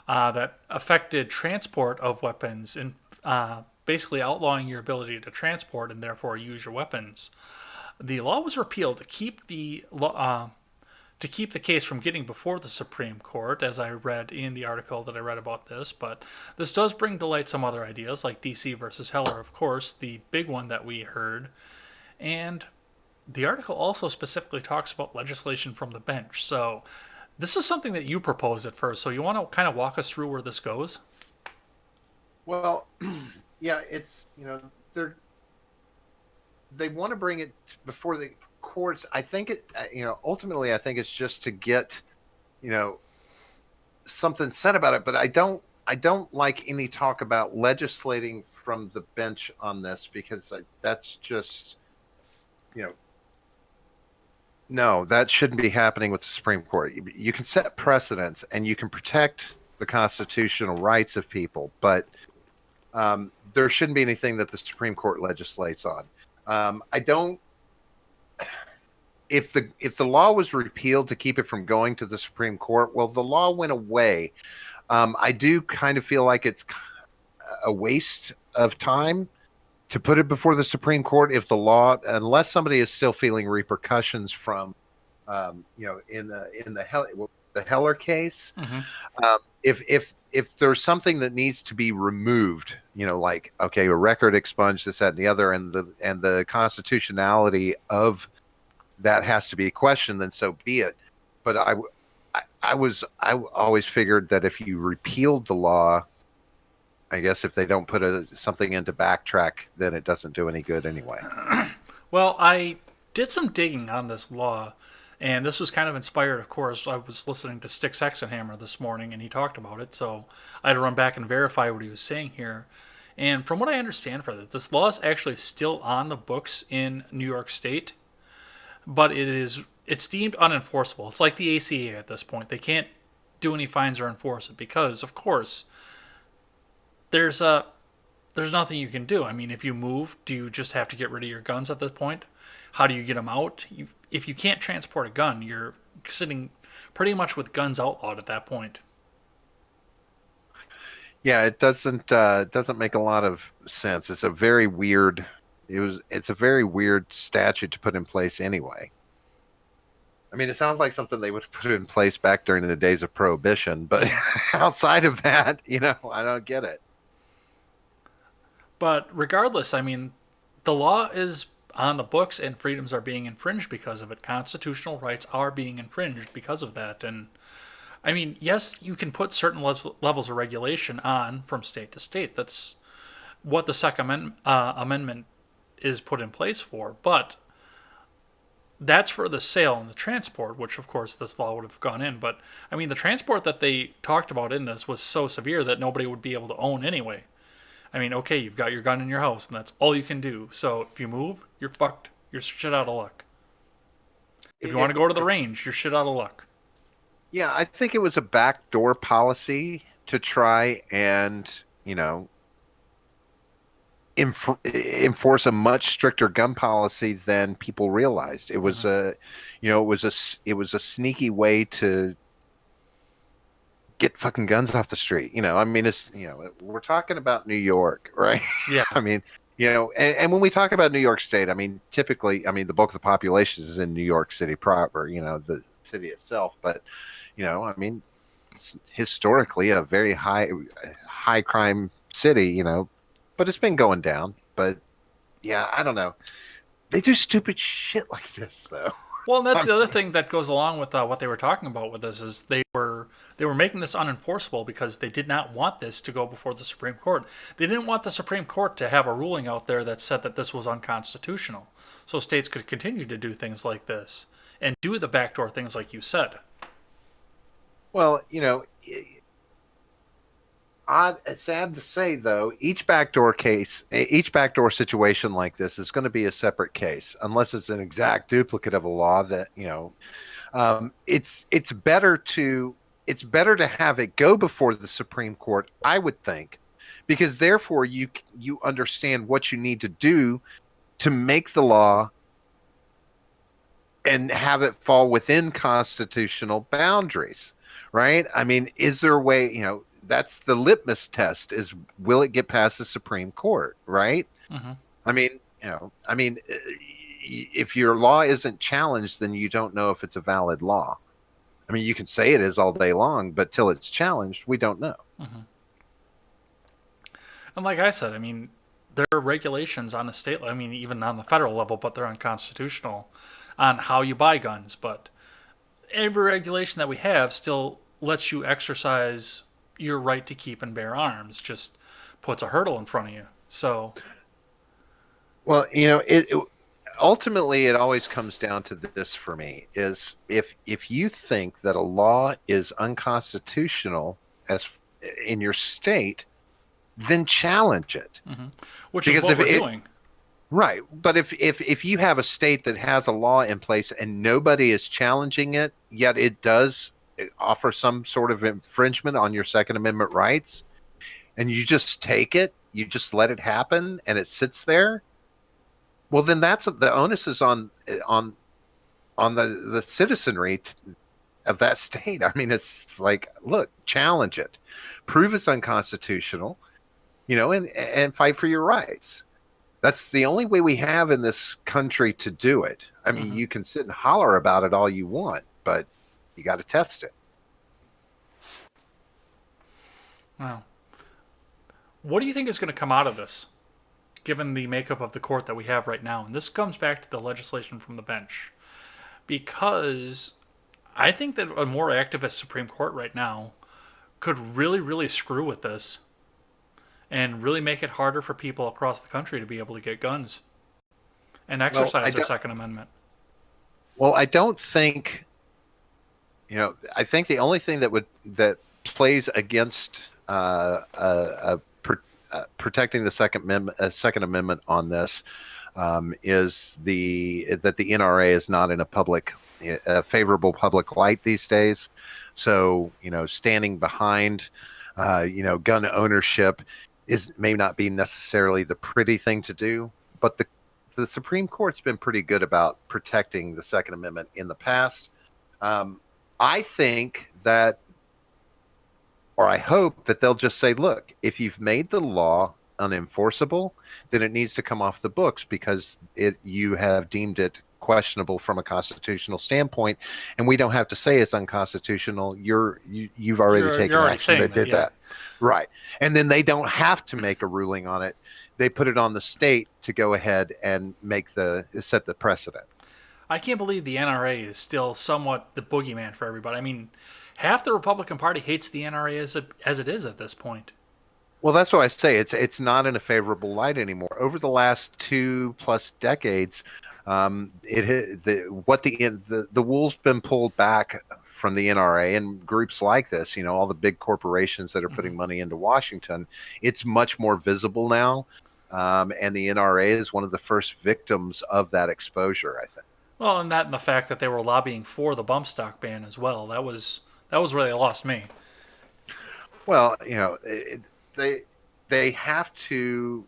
that affected transport of weapons and basically outlawing your ability to transport and therefore use your weapons. The law was repealed to keep the case from getting before the Supreme Court, as I read in the article that I read about this. But this does bring to light some other ideas, like DC versus Heller, of course, the big one that we heard. And the article also specifically talks about legislation from the bench. So this is something that you proposed at first. So you want to kind of walk us through where this goes? Well, yeah, it's, they want to bring it before the courts. I think ultimately I think it's just to get something said about it, but I don't like any talk about legislating from the bench on this, because that's just no, that shouldn't be happening with the Supreme Court. You can set precedents and you can protect the constitutional rights of people, but there shouldn't be anything that the Supreme Court legislates on. I don't. If the law was repealed to keep it from going to the Supreme Court, well, the law went away. I do kind of feel like it's a waste of time to put it before the Supreme Court if the law, unless somebody is still feeling repercussions from, in the Heller case, if there's something that needs to be removed, like, okay, a record expunged, this, that, and the other, and the constitutionality of that has to be questioned, then so be it. But I always figured that if you repealed the law, I guess if they don't put something into backtrack, then it doesn't do any good anyway. Well, I did some digging on this law, and this was kind of inspired, of course. I was listening to Styx Hexenhammer this morning, and he talked about it, so I had to run back and verify what he was saying here. And from what I understand for this law is actually still on the books in New York State, but it's deemed unenforceable. It's like the ACA at this point. They can't do any fines or enforce it because, of course, there's nothing you can do. I mean, if you move, do you just have to get rid of your guns at this point? How do you get them out? If you can't transport a gun, you're sitting pretty much with guns outlawed at that point. Yeah, it doesn't make a lot of sense. It's a very weird statute to put in place anyway. I mean, it sounds like something they would put in place back during the days of Prohibition, but outside of that, I don't get it. But regardless, I mean, the law is on the books and freedoms are being infringed because of it. Constitutional rights are being infringed because of that. And I mean, yes, you can put certain levels of regulation on from state to state. That's what the Amendment is put in place for. But that's for the sale and the transport, which of course this law would have gone in. But I mean, the transport that they talked about in this was so severe that nobody would be able to own anyway. I mean, okay, you've got your gun in your house, and that's all you can do. So if you move, you're fucked. You're shit out of luck. If you want to go to the range, you're shit out of luck. Yeah, I think it was a backdoor policy to try and, enforce a much stricter gun policy than people realized. It was it was a sneaky way to get fucking guns off the street. I mean, we're talking about New York, right? Yeah. I mean, and when we talk about New York State, I mean, typically, I mean, the bulk of the population is in New York City proper, the city itself. But, I mean, it's historically a very high crime city, but it's been going down. But yeah, I don't know. They do stupid shit like this, though. Well, and that's the other thing that goes along with what they were talking about with this is they were making this unenforceable because they did not want this to go before the Supreme Court. They didn't want the Supreme Court to have a ruling out there that said that this was unconstitutional. So states could continue to do things like this and do the backdoor things like you said. Well, sad to say though, each backdoor situation like this is going to be a separate case, unless it's an exact duplicate of a law that it's better to have it go before the Supreme Court, I would think, because therefore you understand what you need to do to make the law and have it fall within constitutional boundaries, right? I mean, is there a way, that's the litmus test, is will it get past the Supreme Court, right? Mm-hmm. I mean, if your law isn't challenged, then you don't know if it's a valid law. I mean, you can say it is all day long, but till it's challenged, we don't know. Mm-hmm. And like I said, I mean, there are regulations on the state, I mean, even on the federal level, but they're unconstitutional on how you buy guns. But every regulation that we have still lets you exercise your right to keep and bear arms, just puts a hurdle in front of you. So, well, ultimately it always comes down to this for me, is if you think that a law is unconstitutional as in your state, then challenge it. Mm-hmm. Which is what we're doing. Right. But if you have a state that has a law in place and nobody is challenging it, yet it does offer some sort of infringement on your Second Amendment rights, and you just take it, you just let it happen, and it sits there, well, then that's the onus is on the citizenry of that state. I mean, it's like, look, challenge it, prove it's unconstitutional, and fight for your rights. That's the only way we have in this country to do it. I mean, you can sit and holler about it all you want, but you got to test it. Wow. What do you think is going to come out of this, given the makeup of the court that we have right now? And this comes back to the legislation from the bench. Because I think that a more activist Supreme Court right now could really, really screw with this and really make it harder for people across the country to be able to get guns and exercise their Second Amendment. Well, I don't think... I think the only thing that plays against protecting the Second Amendment on this is that the NRA is not in a favorable public light these days. So standing behind gun ownership may not be necessarily the pretty thing to do, but the Supreme Court's been pretty good about protecting the Second Amendment in the past. I think that, or I hope that they'll just say, look, if you've made the law unenforceable, then it needs to come off the books because you have deemed it questionable from a constitutional standpoint, and we don't have to say it's unconstitutional. You've already taken action that did that. Right. And then they don't have to make a ruling on it. they put it on the state to go ahead and set the precedent. I can't believe the NRA is still somewhat the boogeyman for everybody. I mean, half the Republican Party hates the NRA as it is at this point. Well, that's why I say it's not in a favorable light anymore. Over the last 2+ decades, the wool's been pulled back from the NRA and groups like this. All the big corporations that are putting money into Washington. It's much more visible now, and the NRA is one of the first victims of that exposure, I think. Well, and the fact that they were lobbying for the bump stock ban as well. That was where they lost me. Well, they they have to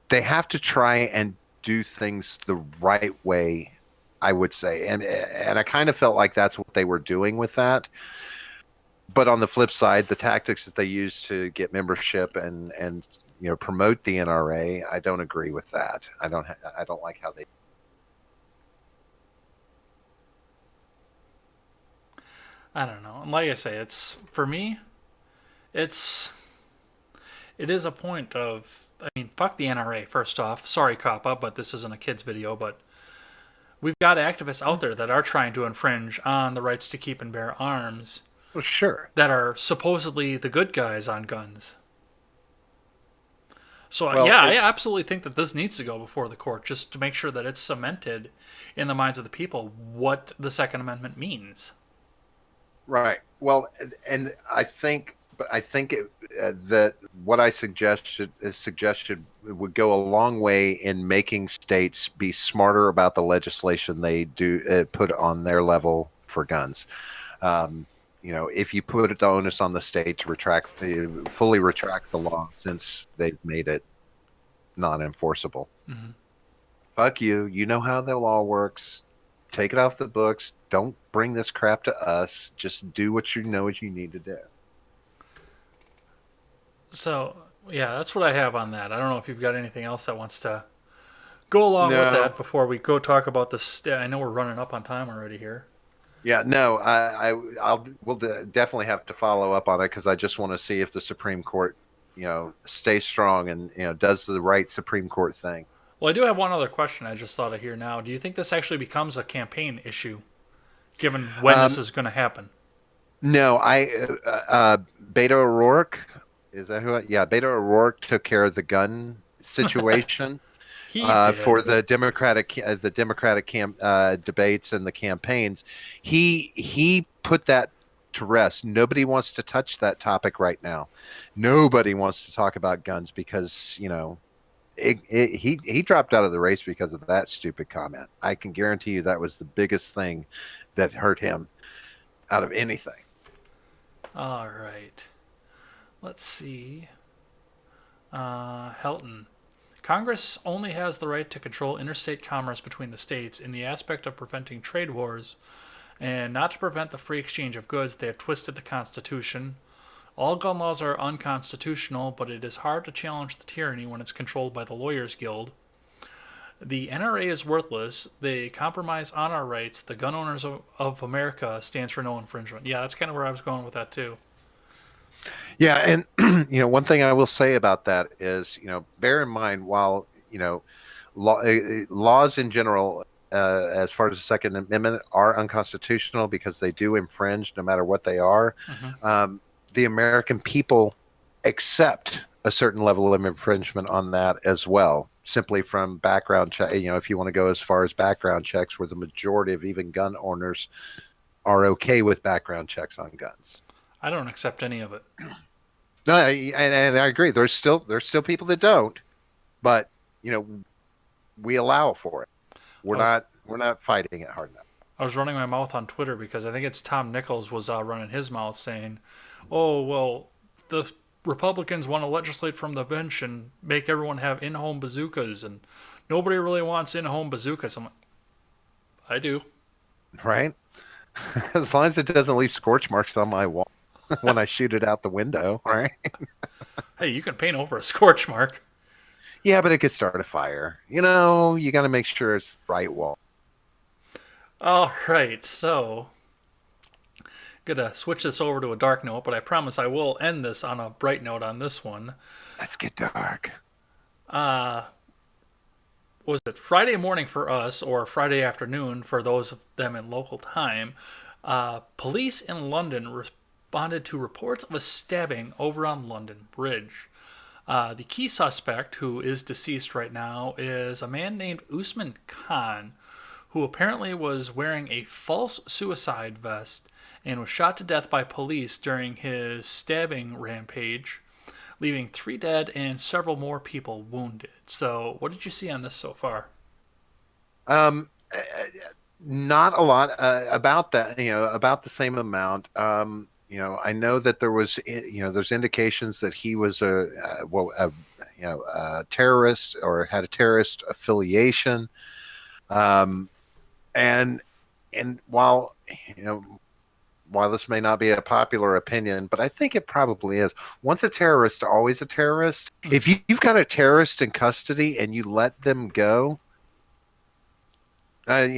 they have to try and do things the right way, I would say, and I kind of felt like that's what they were doing with that. But on the flip side, the tactics that they use to get membership and promote the NRA, I don't agree with that. I don't like how they. I don't know. And like I say, it's for me, it's it is a point of. I mean, fuck the NRA. First off, sorry, COPPA, but this isn't a kids video. But we've got activists out there that are trying to infringe on the rights to keep and bear arms. Well, sure. That are supposedly the good guys on guns. So Well, yeah, I absolutely think that this needs to go before the court, just to make sure that it's cemented in the minds of the people what the Second Amendment means. right. Well, and that what I suggested would go a long way in making states be smarter about the legislation they do put on their level for guns. If you put the onus on the state to fully retract the law since they've made it non-enforceable. Mm-hmm. Fuck you. You know how the law works. Take it off the books. Don't bring this crap to us. Just do what you need to do. So yeah, that's what I have on that. I don't know if you've got anything else that wants to go along with No. that before we go talk about this. I know we're running up on time already here. Yeah, no, we'll definitely have to follow up on it because I just want to see if the Supreme Court, stays strong and does the right Supreme Court thing. Well, I do have one other question I just thought of here now. Do you think this actually becomes a campaign issue, given when this is going to happen? No, Beto O'Rourke, is that who? Yeah, Beto O'Rourke took care of the gun situation. He did. For the Democratic debates and the campaigns, he put that to rest. Nobody wants to touch that topic right now. Nobody wants to talk about guns because he dropped out of the race because of that stupid comment. I can guarantee you that was the biggest thing that hurt him out of anything. All right. Let's see. Helton. Congress only has the right to control interstate commerce between the states in the aspect of preventing trade wars and not to prevent the free exchange of goods. They have twisted the Constitution. All gun laws are unconstitutional, but it is hard to challenge the tyranny when it's controlled by the Lawyers Guild. The NRA is worthless. They compromise on our rights. The Gun Owners of America stands for no infringement. Yeah, that's kind of where I was going with that, too. Yeah, and one thing I will say about that is, bear in mind while laws in general, as far as the Second Amendment, are unconstitutional because they do infringe no matter what they are. Mm-hmm. The American people accept a certain level of infringement on that as well, simply from background check. If you want to go as far as background checks, where the majority of even gun owners are okay with background checks on guns. I don't accept any of it. No, and I agree. There's still people that don't, but we allow for it. We're not fighting it hard enough. I was running my mouth on Twitter because I think it's Tom Nichols was running his mouth saying, "Oh well, the Republicans want to legislate from the bench and make everyone have in-home bazookas, and nobody really wants in-home bazookas." I'm like, I do. Right? As long as it doesn't leave scorch marks on my wall when I shoot it out the window, right? Hey, you can paint over a scorch mark. Yeah, but it could start a fire. You got to make sure it's the right wall. All right, so gonna switch this over to a dark note, but I promise I will end this on a bright note on this one. Let's get dark. Uh, was it Friday morning for us or Friday afternoon for those of them in local time? Police in London responded to reports of a stabbing over on London Bridge. The key suspect, who is deceased right now, is a man named Usman Khan, who apparently was wearing a false suicide vest and was shot to death by police during his stabbing rampage, leaving 3 dead and several more people wounded. So, what did you see on this so far? Um, Not a lot about that. About the same amount. I know that there was, there's indications that he was a terrorist or had a terrorist affiliation. Um, and and you know, while this may not be a popular opinion, but I think it probably is. Once a terrorist, always a terrorist. If you've got a terrorist in custody and you let them go,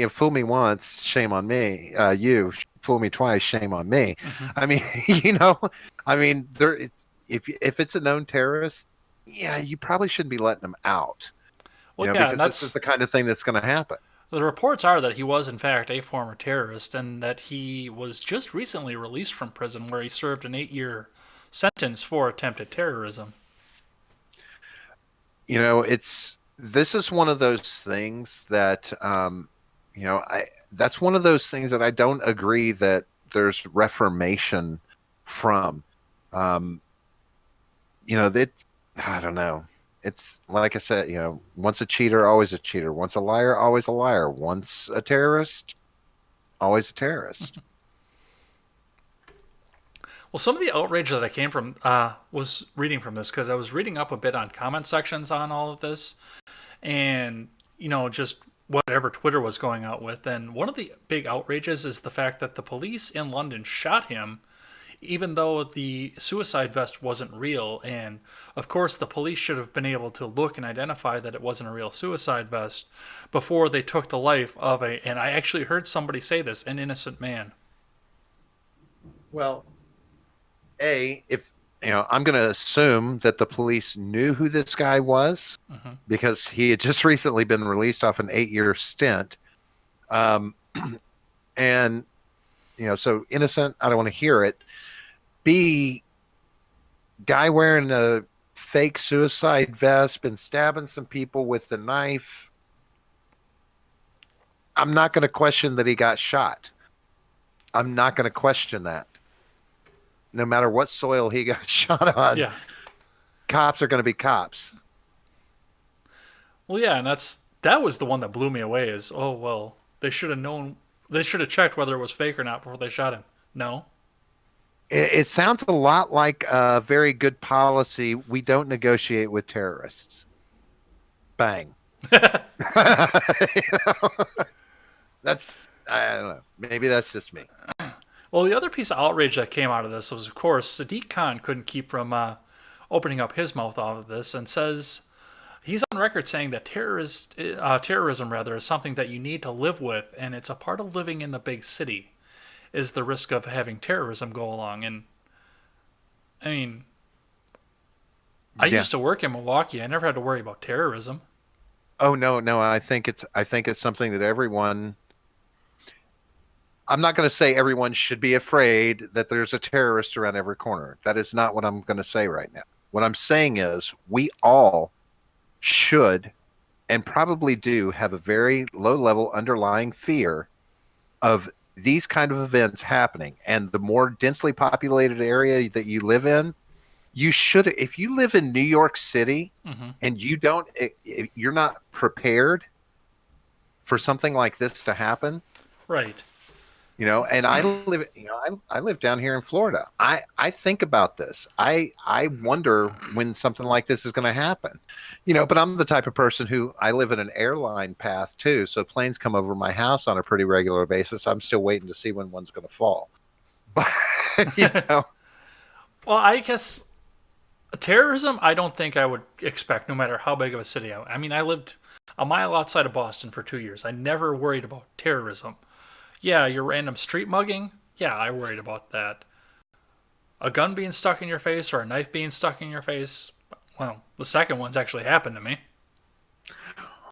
fool me once, shame on me. You fool me twice, shame on me. Mm-hmm. I mean, you know, I mean, if it's a known terrorist, yeah, you probably shouldn't be letting them out. Well, yeah, and Because this is that's the kind of thing that's going to happen. the reports are that he was in fact a former terrorist and that he was just recently released from prison where he served an 8-year sentence for attempted terrorism. It's this is one of those things that I that's one of those things that I don't agree that there's reformation from. Um, that I don't know. It's like I said, once a cheater, always a cheater. Once a liar, always a liar. Once a terrorist, always a terrorist. Well, some of the outrage that I came from was reading from this because I was reading up a bit on comment sections on all of this, and just whatever Twitter was going out with. And one of the big outrages is the fact that the police in London shot him, even though the suicide vest wasn't real. And of course, the police should have been able to look and identify that it wasn't a real suicide vest before they took the life of and I actually heard somebody say this, an innocent man. Well, if I'm going to assume that the police knew who this guy was Mm-hmm. because he had just recently been released off an 8-year stint. Um, and so innocent, I don't want to hear it. B, guy wearing a fake suicide vest, been stabbing some people with the knife. I'm not going to question that he got shot. I'm not going to question that. No matter what soil he got shot on, Yeah. cops are going to be cops. Well, yeah, and that was the one that blew me away. Is oh well, they should have known. They should have checked whether it was fake or not before they shot him. No. It sounds a lot like a very good policy. We don't negotiate with terrorists. Bang. That's, I don't know. Maybe that's just me. Well, the other piece of outrage that came out of this was, of course, Sadiq Khan couldn't keep from opening up his mouth out of this and says he's on record saying that terrorism rather is something that you need to live with, and it's a part of living in the big city. Is the risk of having terrorism go along? And I mean, I Yeah. used to work in Milwaukee. I never had to worry about terrorism. Oh no, no. I think it's something that everyone. I'm not going to say everyone should be afraid that there's a terrorist around every corner. That is not what I'm going to say right now. What I'm saying is we all should and probably do have a very low level underlying fear of these kind of events happening. And the more densely populated area that you live in, you should, if you live in New York City Hmm. and you're not prepared for something like this to happen, Right. and I live down here in Florida. I think about this. I wonder when something like this is going to happen. But I'm the type of person who I live in an airline path too, so planes come over my house on a pretty regular basis. I'm still waiting to see when one's going to fall. But you know, Well, I guess terrorism, I don't think I would expect, no matter how big of a city. I mean, I lived a mile outside of Boston for 2 years. I never worried about terrorism. Yeah, your random street mugging. Yeah, I worried about that. A gun being stuck in your face or a knife being stuck in your face. Well, the second one's actually happened to me.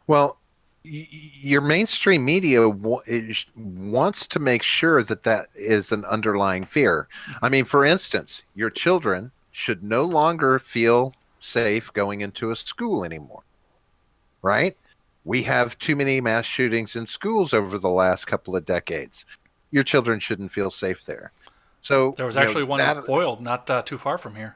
Well, your mainstream media wants to make sure that that is an underlying fear. I mean, for instance, your children should no longer feel safe going into a school anymore, right? We have too many mass shootings in schools over the last couple of decades. Your children shouldn't feel safe there. So, There was actually one that foiled not too far from here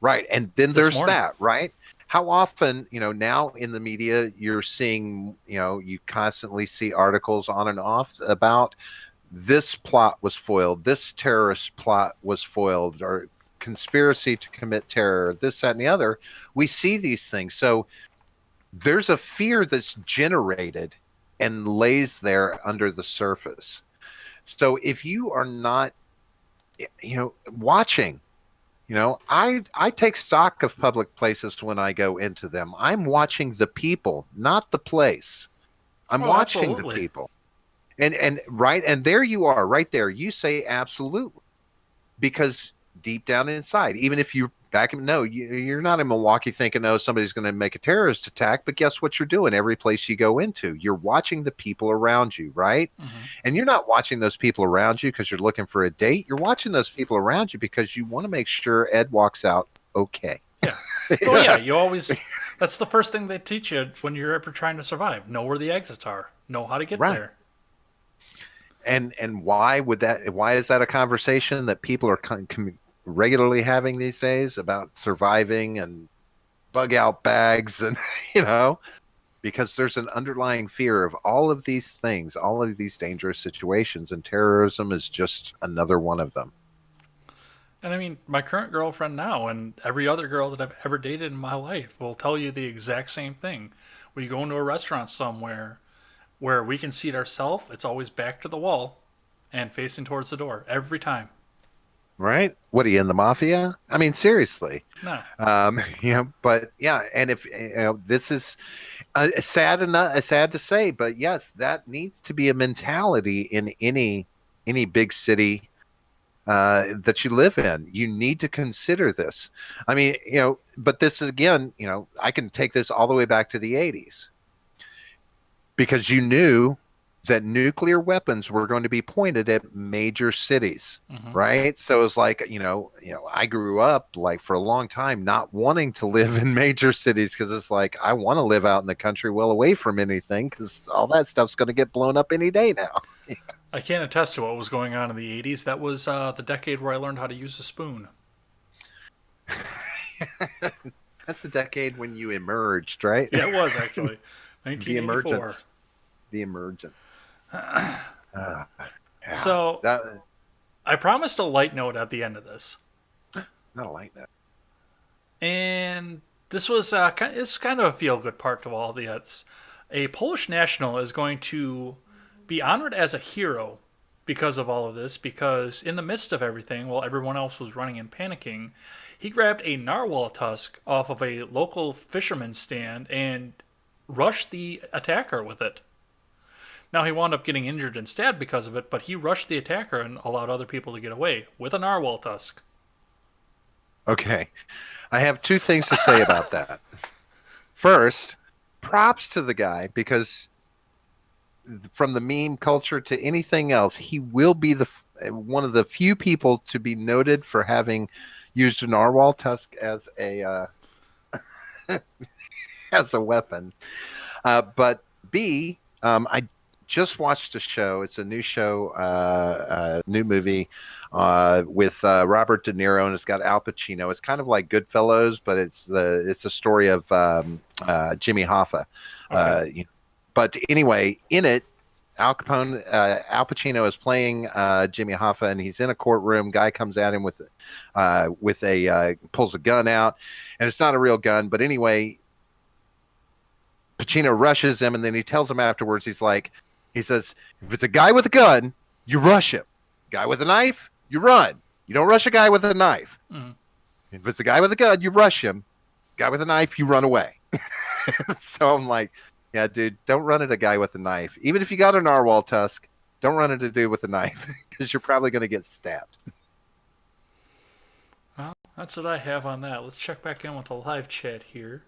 right. And then this there's morning. that, right? How often, now in the media, you're seeing, you constantly see articles on and off about this plot was foiled, this terrorist plot was foiled, or conspiracy to commit terror, this, that, and the other. We see these things. So there's a fear that's generated and lays there under the surface. So if you are not, watching, I take stock of public places when I go into them. I'm watching the people, not the place. I'm Oh, watching the absolutely. people. And right, and there you are, right there. You say absolutely. Because deep down inside, even if you back no, you're not in Milwaukee thinking, oh, somebody's going to make a terrorist attack. But guess what you're doing every place you go into? You're watching the people around you, right? Hmm. And you're not watching those people around you because you're looking for a date. You're watching those people around you because you want to make sure Ed walks out okay. Yeah. Oh, yeah. You always. That's the first thing they teach you when you're ever trying to survive. Know where the exits are. Know how to get Right. there. And why is that a conversation that people are regularly having these days about surviving and bug out bags and because there's an underlying fear of all of these things, all of these dangerous situations, and terrorism is just another one of them. And I mean, my current girlfriend now and every other girl that I've ever dated in my life will tell you the exact same thing. We go into a restaurant somewhere where we can seat ourselves, it's always back to the wall and facing towards the door every time. Right? What are you in the mafia? I mean, seriously. No. But yeah, and if this is sad to say, but yes, that needs to be a mentality in any big city that you live in. You need to consider this. I mean, but this is again, I can take this all the way back to the 80s because you knew that nuclear weapons were going to be pointed at major cities, Hmm. right? So it's like, I grew up like for a long time not wanting to live in major cities because it's like I want to live out in the country well away from anything because all that stuff's going to get blown up any day now. I can't attest to what was going on in the 80s. That was the decade where I learned how to use a spoon. That's the decade when you emerged, right? Yeah, it was actually. The 1984. emergence, the emergent. Uh, yeah, So that I promised a light note at the end of this. not like that. And this was it's kind of a feel good part to all the it's a Polish national is going to be honored as a hero because of all of this because in the midst of everything while everyone else was running and panicking he grabbed a narwhal tusk off of a local fisherman's stand and rushed the attacker with it. Now he wound up getting injured and stabbed because of it, but he rushed the attacker and allowed other people to get away with a narwhal tusk. Okay, I have two things to say about that. First, props to the guy because from the meme culture to anything else, he will be one of the few people to be noted for having used a narwhal tusk as a as a weapon. But B, I just watched a show. It's a new show, new movie with Robert De Niro, and it's got Al Pacino. It's kind of like Goodfellas, but it's the story of Jimmy Hoffa. Okay. But anyway, in it, Al Pacino is playing Jimmy Hoffa, and he's in a courtroom. Guy comes at him with a pulls a gun out, and it's not a real gun. But anyway, Pacino rushes him, and then he tells him afterwards. He says, if it's a guy with a gun, you rush him. Guy with a knife, you run. You don't rush a guy with a knife. Mm. If it's a guy with a gun, you rush him. Guy with a knife, you run away. So I'm like, yeah, dude, don't run at a guy with a knife. Even if you got a narwhal tusk, don't run at a dude with a knife because you're probably going to get stabbed. Well, That's what I have on that. Let's check back in with the live chat here.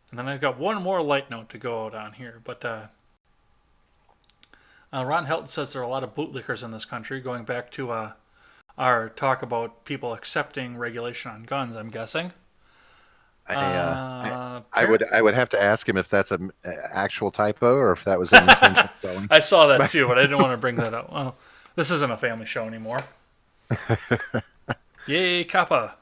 And then I've got one more light note to go out on here. But Ron Helton says there are a lot of bootlickers in this country, going back to our talk about people accepting regulation on guns, I'm guessing. I would have to ask him if that's an actual typo or if that was an intentional spelling. I saw that too, but I didn't want to bring that up. Well, this isn't a family show anymore. Yay, Kappa.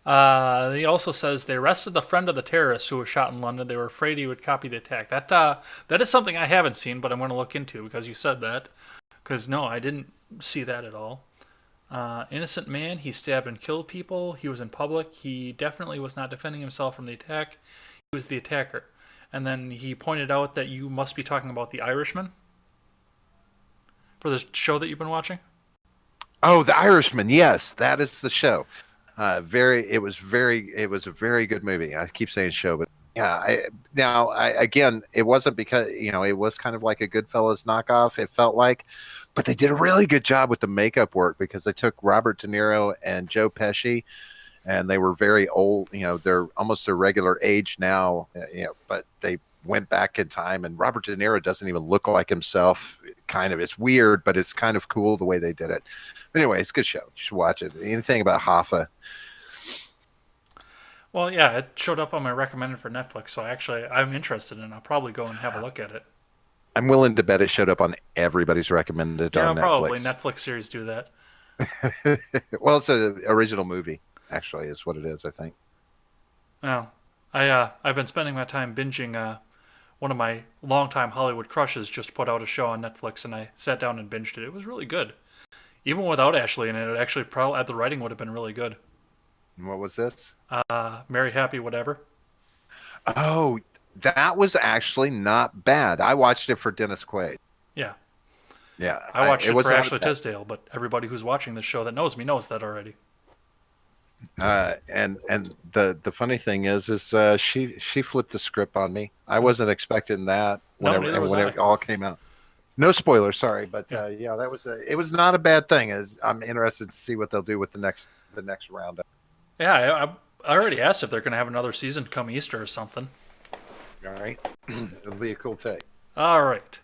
He also says they arrested the friend of the terrorist who was shot in London. They were afraid he would copy the attack. That is something I haven't seen, but I'm going to look into because you said that. Because no, I didn't see that at all. Innocent man. He stabbed and killed people. He was in public. He definitely was not defending himself from the attack. He was the attacker. And then he pointed out that you must be talking about The Irishman for the show that you've been watching. Oh, The Irishman. Yes, that is the show. It was a very good movie. I keep saying show, but yeah. Again, it wasn't because it was kind of like a Goodfellas knockoff. It felt like, but they did a really good job with the makeup work because they took Robert De Niro and Joe Pesci, and they were very old. They're almost their regular age now. But they went back in time, and Robert De Niro doesn't even look like himself. It's weird, but it's kind of cool the way they did it. But anyway, it's a good show. You should watch it. Anything about Hoffa. Well, yeah, it showed up on my recommended for Netflix, so I'm interested in it. I'll probably go and have a look at it. I'm willing to bet it showed up on everybody's recommended on Netflix. Yeah, probably. Netflix series do that. Well, it's an original movie, actually, is what it is, I think. Oh. I've been spending my time binging one of my longtime Hollywood crushes just put out a show on Netflix, and I sat down and binged it. It was really good. Even without Ashley in it, actually probably the writing would have been really good. And what was this? Mary Happy Whatever. Oh, that was actually not bad. I watched it for Dennis Quaid. Yeah. Yeah. I watched it for Ashley Tisdale, but everybody who's watching this show that knows me knows that already. And the funny thing is she flipped the script on me. I wasn't expecting that whenever it all came out. No spoilers, sorry, but yeah, it was not a bad thing. I'm interested to see what they'll do with the next roundup. Yeah, I already asked if they're going to have another season come Easter or something. All right, it'll be a cool take. All right.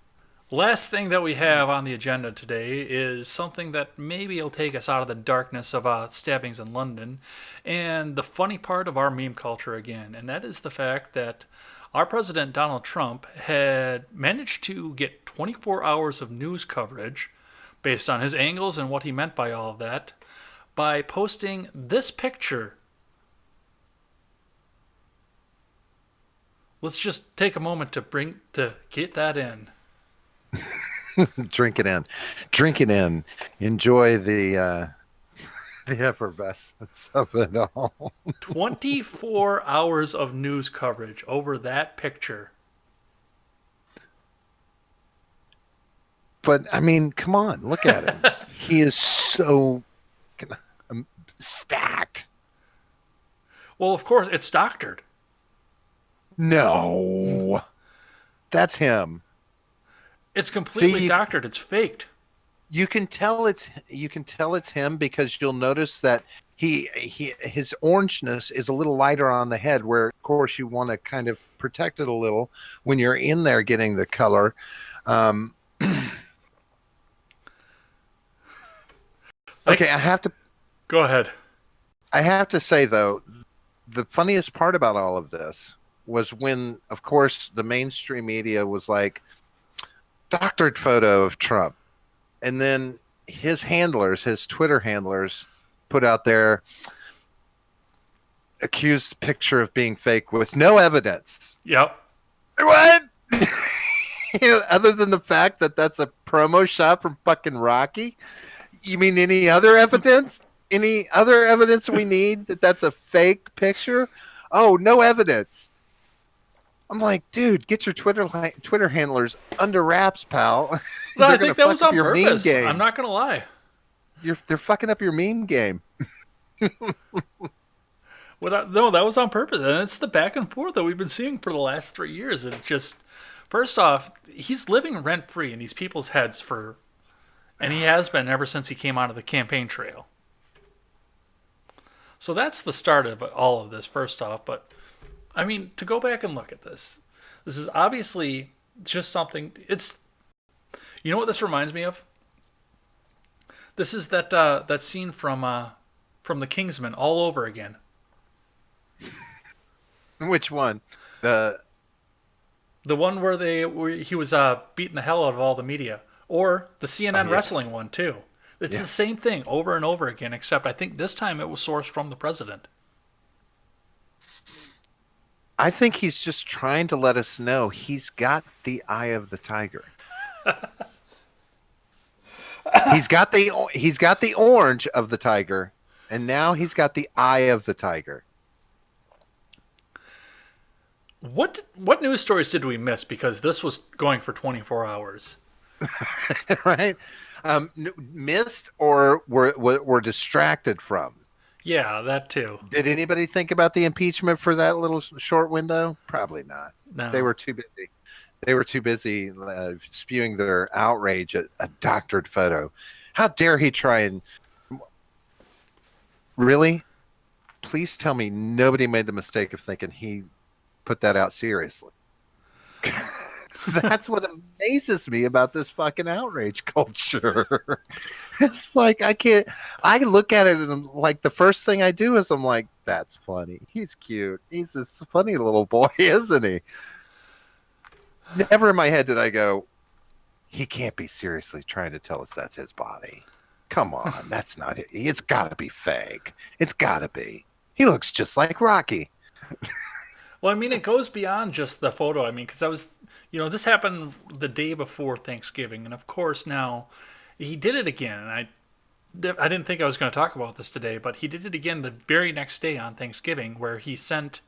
Last thing that we have on the agenda today is something that maybe will take us out of the darkness of stabbings in London and the funny part of our meme culture again, and that is the fact that our president, Donald Trump, had managed to get 24 hours of news coverage based on his angles and what he meant by all of that by posting this picture. Let's just take a moment to get that in. Drink it in. Enjoy the effervescence of it all. 24 hours of news coverage over that picture. But I mean, come on, look at him. He is so stacked. Well, of course, it's doctored. No, that's him. It's completely doctored. It's faked. You can tell it's him because you'll notice that his orangeness is a little lighter on the head, where of course you want to kind of protect it a little when you're in there getting the color. Okay, I have to go ahead. I have to say though, the funniest part about all of this was when, of course, the mainstream media was like, doctored photo of Trump. And then his Twitter handlers, put out their accused picture of being fake with no evidence. Yep. What? Other than the fact that that's a promo shot from fucking Rocky? You mean any other evidence? Any other evidence we need that that's a fake picture? Oh, no evidence. I'm like, dude, get your Twitter handlers under wraps, pal. No, I think that was on purpose. I'm not gonna lie. They're fucking up your meme game. No, that was on purpose, and it's the back and forth that we've been seeing for the last 3 years. It's just, first off, he's living rent free in these people's heads and he has been ever since he came out of the campaign trail. So that's the start of all of this, first off. But I mean, to go back and look at this, this is obviously just something. It's, you know what this reminds me of? This is that scene from The Kingsman all over again. Which one? The The one where he was beating the hell out of all the media, or the oh CNN yes, wrestling one too. It's yeah. the same thing over and over again, except I think this time it was sourced from the president. I think he's just trying to let us know he's got the eye of the tiger. He's got the orange of the tiger, and now he's got the eye of the tiger. What news stories did we miss because this was going for 24 hours? Right? Missed or were distracted from. Yeah, that too. Did anybody think about the impeachment for that little short window? Probably not. They No. were too busy. They were too busy spewing their outrage at a doctored photo. How dare he try and really? Please tell me nobody made the mistake of thinking he put that out seriously. That's what amazes me about this fucking outrage culture. It's like I can't. I look at it and I'm like the first thing I do is I'm like, "That's funny. He's cute. He's this funny little boy, isn't he?" Never in my head did I go, "He can't be seriously trying to tell us that's his body. Come on, that's not it. It's got to be fake. It's got to be. He looks just like Rocky." Well, I mean, it goes beyond just the photo. I mean, because this happened the day before Thanksgiving, and of course now he did it again. And I didn't think I was going to talk about this today, but he did it again the very next day on Thanksgiving, where he sent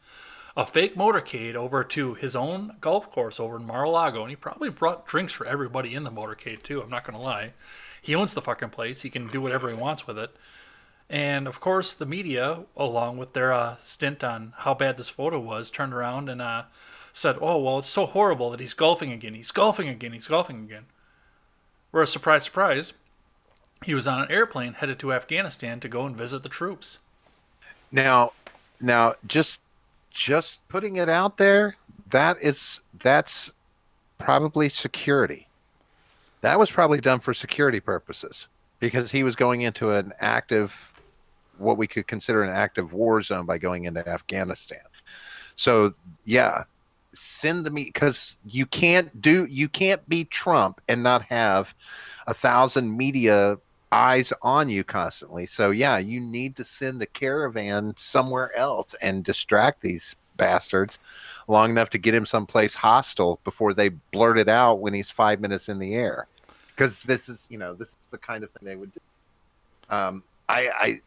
a fake motorcade over to his own golf course over in Mar-a-Lago, and he probably brought drinks for everybody in the motorcade too. I'm not going to lie. He owns the fucking place. He can do whatever he wants with it. And of course, the media, along with their stint on how bad this photo was, turned around and said, "Oh, well, it's so horrible that he's golfing again. He's golfing again. He's golfing again." Whereas, surprise, surprise, he was on an airplane headed to Afghanistan to go and visit the troops. Now, now, just putting it out there, that's probably security. That was probably done for security purposes because he was going into an active, what we could consider an active war zone by going into Afghanistan. So yeah, send the media because you can't be Trump and not have 1,000 media eyes on you constantly. So yeah, you need to send the caravan somewhere else and distract these bastards long enough to get him someplace hostile before they blurt it out when he's 5 minutes in the air. Because this is the kind of thing they would do. I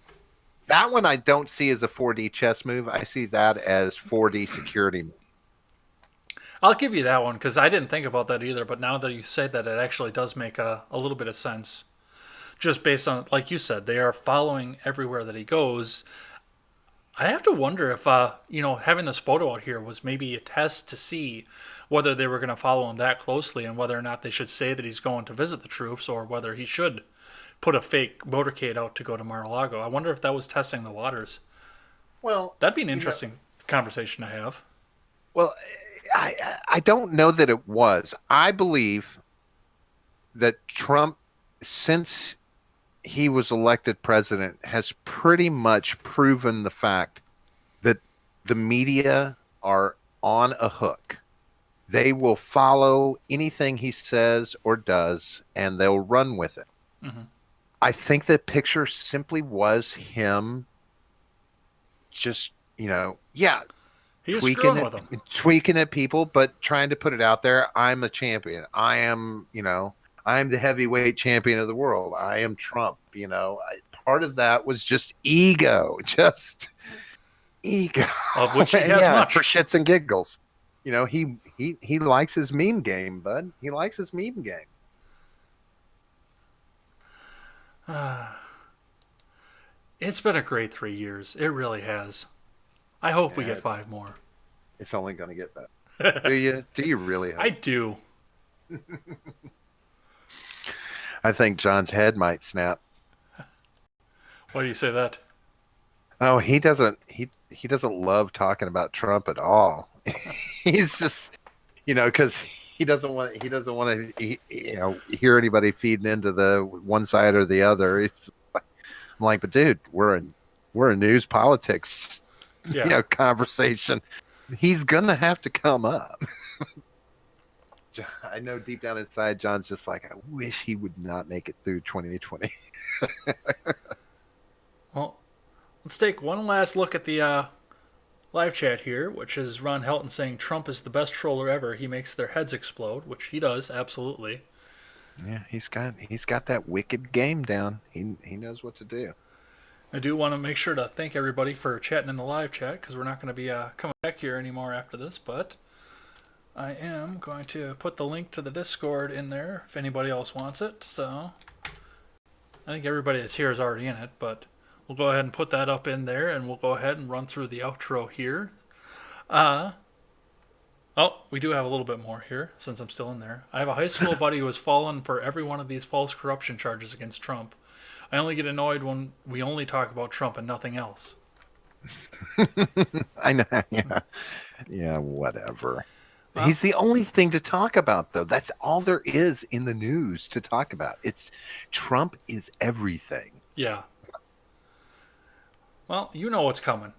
that one I don't see as a 4D chess move. I see that as 4D security move. I'll give you that one because I didn't think about that either. But now that you say that, it actually does make a little bit of sense. Just based on, like you said, they are following everywhere that he goes. I have to wonder if, having this photo out here was maybe a test to see whether they were going to follow him that closely and whether or not they should say that he's going to visit the troops or whether he should put a fake motorcade out to go to Mar-a-Lago. I wonder if that was testing the waters. Well, That'd be an you know, interesting conversation to have. well, I don't know that it was. I believe that Trump, since he was elected president, has pretty much proven the fact that the media are on a hook. They will follow anything he says or does, and they'll run with it. Hmm. I think the picture simply was him just, yeah, He was tweaking screwing it, with them. tweaking at people, but trying to put it out there. I'm a champion. I'm the heavyweight champion of the world. I am Trump. Part of that was just ego, just ego. Of which he And has yeah, for much. shits and giggles. He likes his meme game, bud. He likes his meme game. It's been a great 3 years. It really has. I hope we Yeah, get five more. it's only going to get better. Do you? Do you really I hope? do. I think John's head might snap. Why do you say that? Oh, he doesn't love talking about Trump at all. He's just, because he doesn't want to hear anybody feeding into the one side or the other. I'm like, but dude, we're a news politics, Yeah. conversation. He's gonna have to come up. I know deep down inside, John's just like, I wish he would not make it through 2020. Well, let's take one last look at the live chat here, which is Ron Helton saying Trump is the best troller ever. He makes their heads explode, which he does, absolutely. Yeah, he's got that wicked game down. He knows what to do. I do want to make sure to thank everybody for chatting in the live chat because we're not going to be coming back here anymore after this, but I am going to put the link to the Discord in there if anybody else wants it. So I think everybody that's here is already in it, but we'll go ahead and put that up in there and we'll go ahead and run through the outro here. Uh, oh, we do have a little bit more here since I'm still in there. I have a high school buddy who has fallen for every one of these false corruption charges against Trump. I only get annoyed when we only talk about Trump and nothing else. I know. Yeah, yeah, whatever. Well, He's the only thing to talk about, though. That's all there is in the news to talk about. It's Trump is everything. yeah. Well, you know what's coming.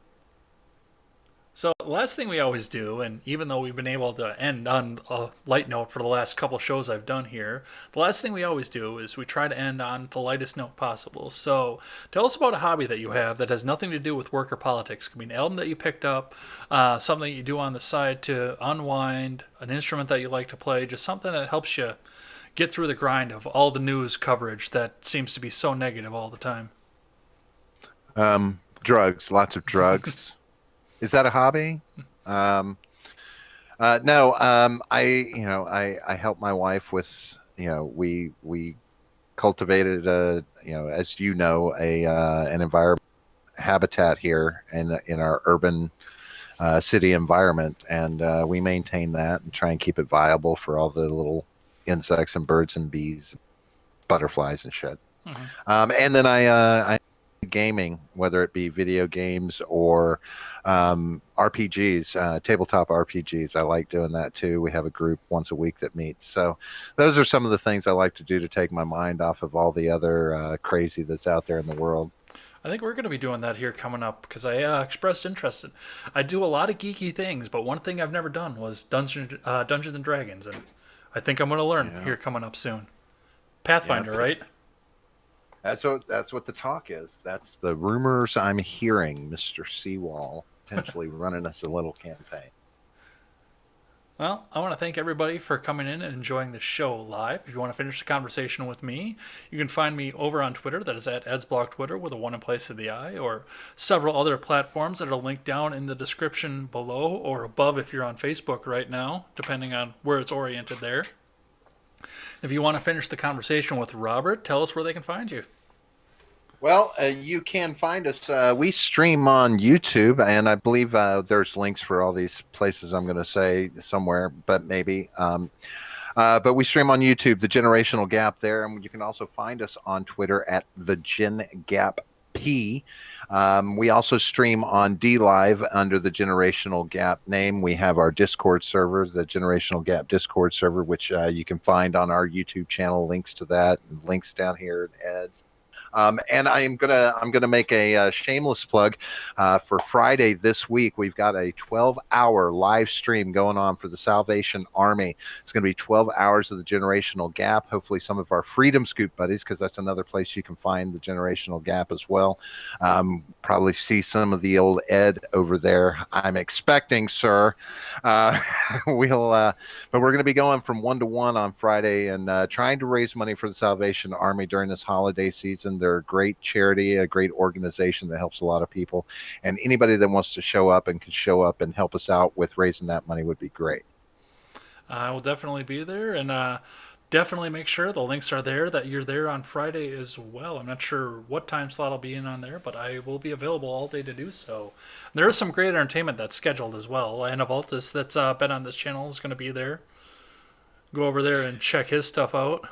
So, the last thing we always do, and even though we've been able to end on a light note for the last couple shows I've done here, the last thing we always do is we try to end on the lightest note possible. So, tell us about a hobby that you have that has nothing to do with work or politics. It could be an album that you picked up, something that you do on the side to unwind, an instrument that you like to play, just something that helps you get through the grind of all the news coverage that seems to be so negative all the time. Drugs, lots of drugs. Is that a hobby? Um, no, I help my wife with, we cultivated as a an environment habitat here in our urban city environment, and we maintain that and try and keep it viable for all the little insects and birds and bees, butterflies and shit. Mm-hmm. And then I gaming, whether it be video games or RPGs, tabletop RPGs. I like doing that too. We have a group once a week that meets. So those are some of the things I like to do to take my mind off of all the other crazy that's out there in the world. I think we're going to be doing that here coming up because I expressed interest. I do a lot of geeky things, but one thing I've never done was Dungeons and Dragons, and I think I'm going to learn Yeah. here coming up soon. Yeah, Pathfinder, right? that's what the talk is. That's the rumors I'm hearing. Mr. Seawall potentially running us a little campaign. Well, I want to thank everybody for coming in and enjoying the show live. If you want to finish the conversation with me, you can find me over on Twitter. That is at EdsBlock Twitter with a one in place of the I, or several other platforms that are linked down in the description below or above if you're on Facebook right now, depending on where it's oriented there. If you want to finish the conversation with Robert, tell us where they can find you. Well, you can find us. We stream on YouTube, and I believe there's links for all these places I'm going to say somewhere, but maybe. But we stream on YouTube, The Generational Gap there, and you can also find us on Twitter at The Gen Gap P. We also stream on D Live under the Generational Gap name. We have our Discord server, the Generational Gap Discord server, which you can find on our YouTube channel. Links to that, and links down here in ads. And I'm gonna make a shameless plug for Friday this week. We've got a 12-hour live stream going on for the Salvation Army. It's going to be 12 hours of the Generational Gap. Hopefully, some of our Freedom Scoop buddies, because that's another place you can find the Generational Gap as well. Probably see some of the old Ed over there. I'm expecting, sir. We'll, but we're going to be going from 1 to 1 on Friday and trying to raise money for the Salvation Army during this holiday season. They're a great charity, a great organization that helps a lot of people. And anybody that wants to show up and can show up and help us out with raising that money would be great. I will definitely be there, and definitely make sure the links are there that you're there on Friday as well. I'm not sure what time slot I'll be in on there, but I will be available all day to do so. There is some great entertainment that's scheduled as well. Anna Valtis, that's been on this channel, is going to be there. Go over there and check his stuff out.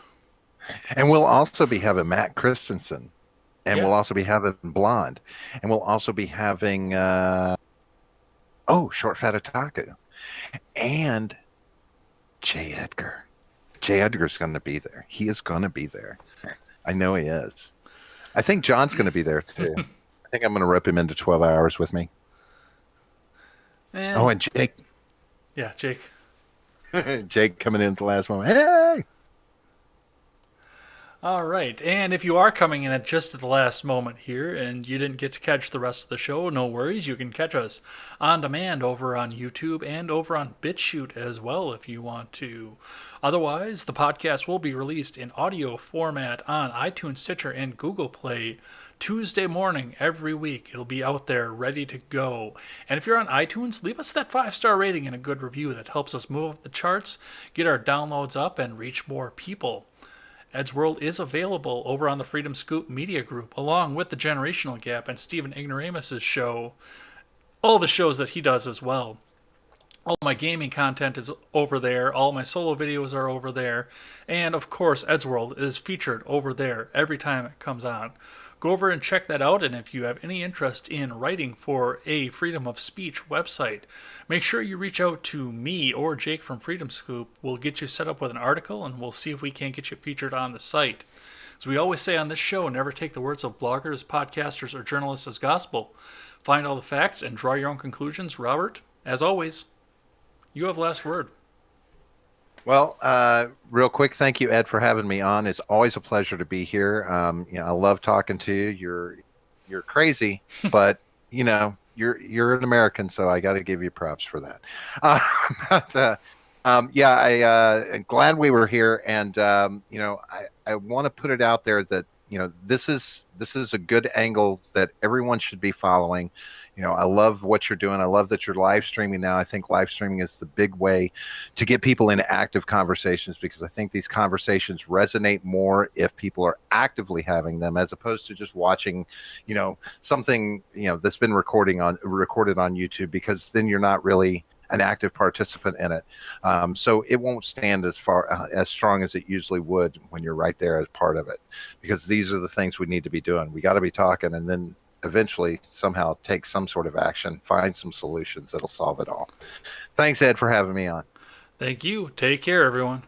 And we'll also be having Matt Christensen and Yeah. we'll also be having Blonde, and we'll also be having Short Fat Otaku, and Jay Edgar. Jay Edgar's going to be there. He is going to be there. I know he is. I think John's going to be there too. I think I'm going to rope him into 12 hours with me. Oh, And and Jake. yeah, Jake. Jake coming in at the last moment. Hey! All right. And if you are coming in at just at the last moment here and you didn't get to catch the rest of the show, no worries. You can catch us on demand over on YouTube and over on BitChute as well if you want to. Otherwise, the podcast will be released in audio format on iTunes, Stitcher, and Google Play Tuesday morning every week. It'll be out there ready to go. And if you're on iTunes, leave us that 5-star rating and a good review. That helps us move up the charts, get our downloads up, and reach more people. Ed's World is available over on the Freedom Scoop Media Group, along with the Generational Gap and Stephen Ignoramus' show, all the shows that he does as well. All my gaming content is over there, all my solo videos are over there, and of course, Ed's World is featured over there every time it comes on. Go over and check that out, and if you have any interest in writing for a freedom of speech website, make sure you reach out to me or Jake from Freedom Scoop. We'll get you set up with an article, and we'll see if we can't get you featured on the site. As we always say on this show, never take the words of bloggers, podcasters, or journalists as gospel. Find all the facts and draw your own conclusions. Robert, as always, you have last word. Well, real quick, thank you, Ed, for having me on. It's always a pleasure to be here. I love talking to you. You're crazy, but you're an American, so I got to give you props for that. But, I'm glad we were here, and I want to put it out there that this is a good angle that everyone should be following. I love what you're doing. I love that you're live streaming now. I think live streaming is the big way to get people into active conversations, because I think these conversations resonate more if people are actively having them, as opposed to just watching, something, that's been recorded on YouTube, because then you're not really an active participant in it. So it won't stand as strong as it usually would when you're right there as part of it, because these are the things we need to be doing. We got to be talking, and then eventually somehow take some sort of action, find some solutions that'll solve it all. Thanks, Ed, for having me on. Thank you. Take care, everyone.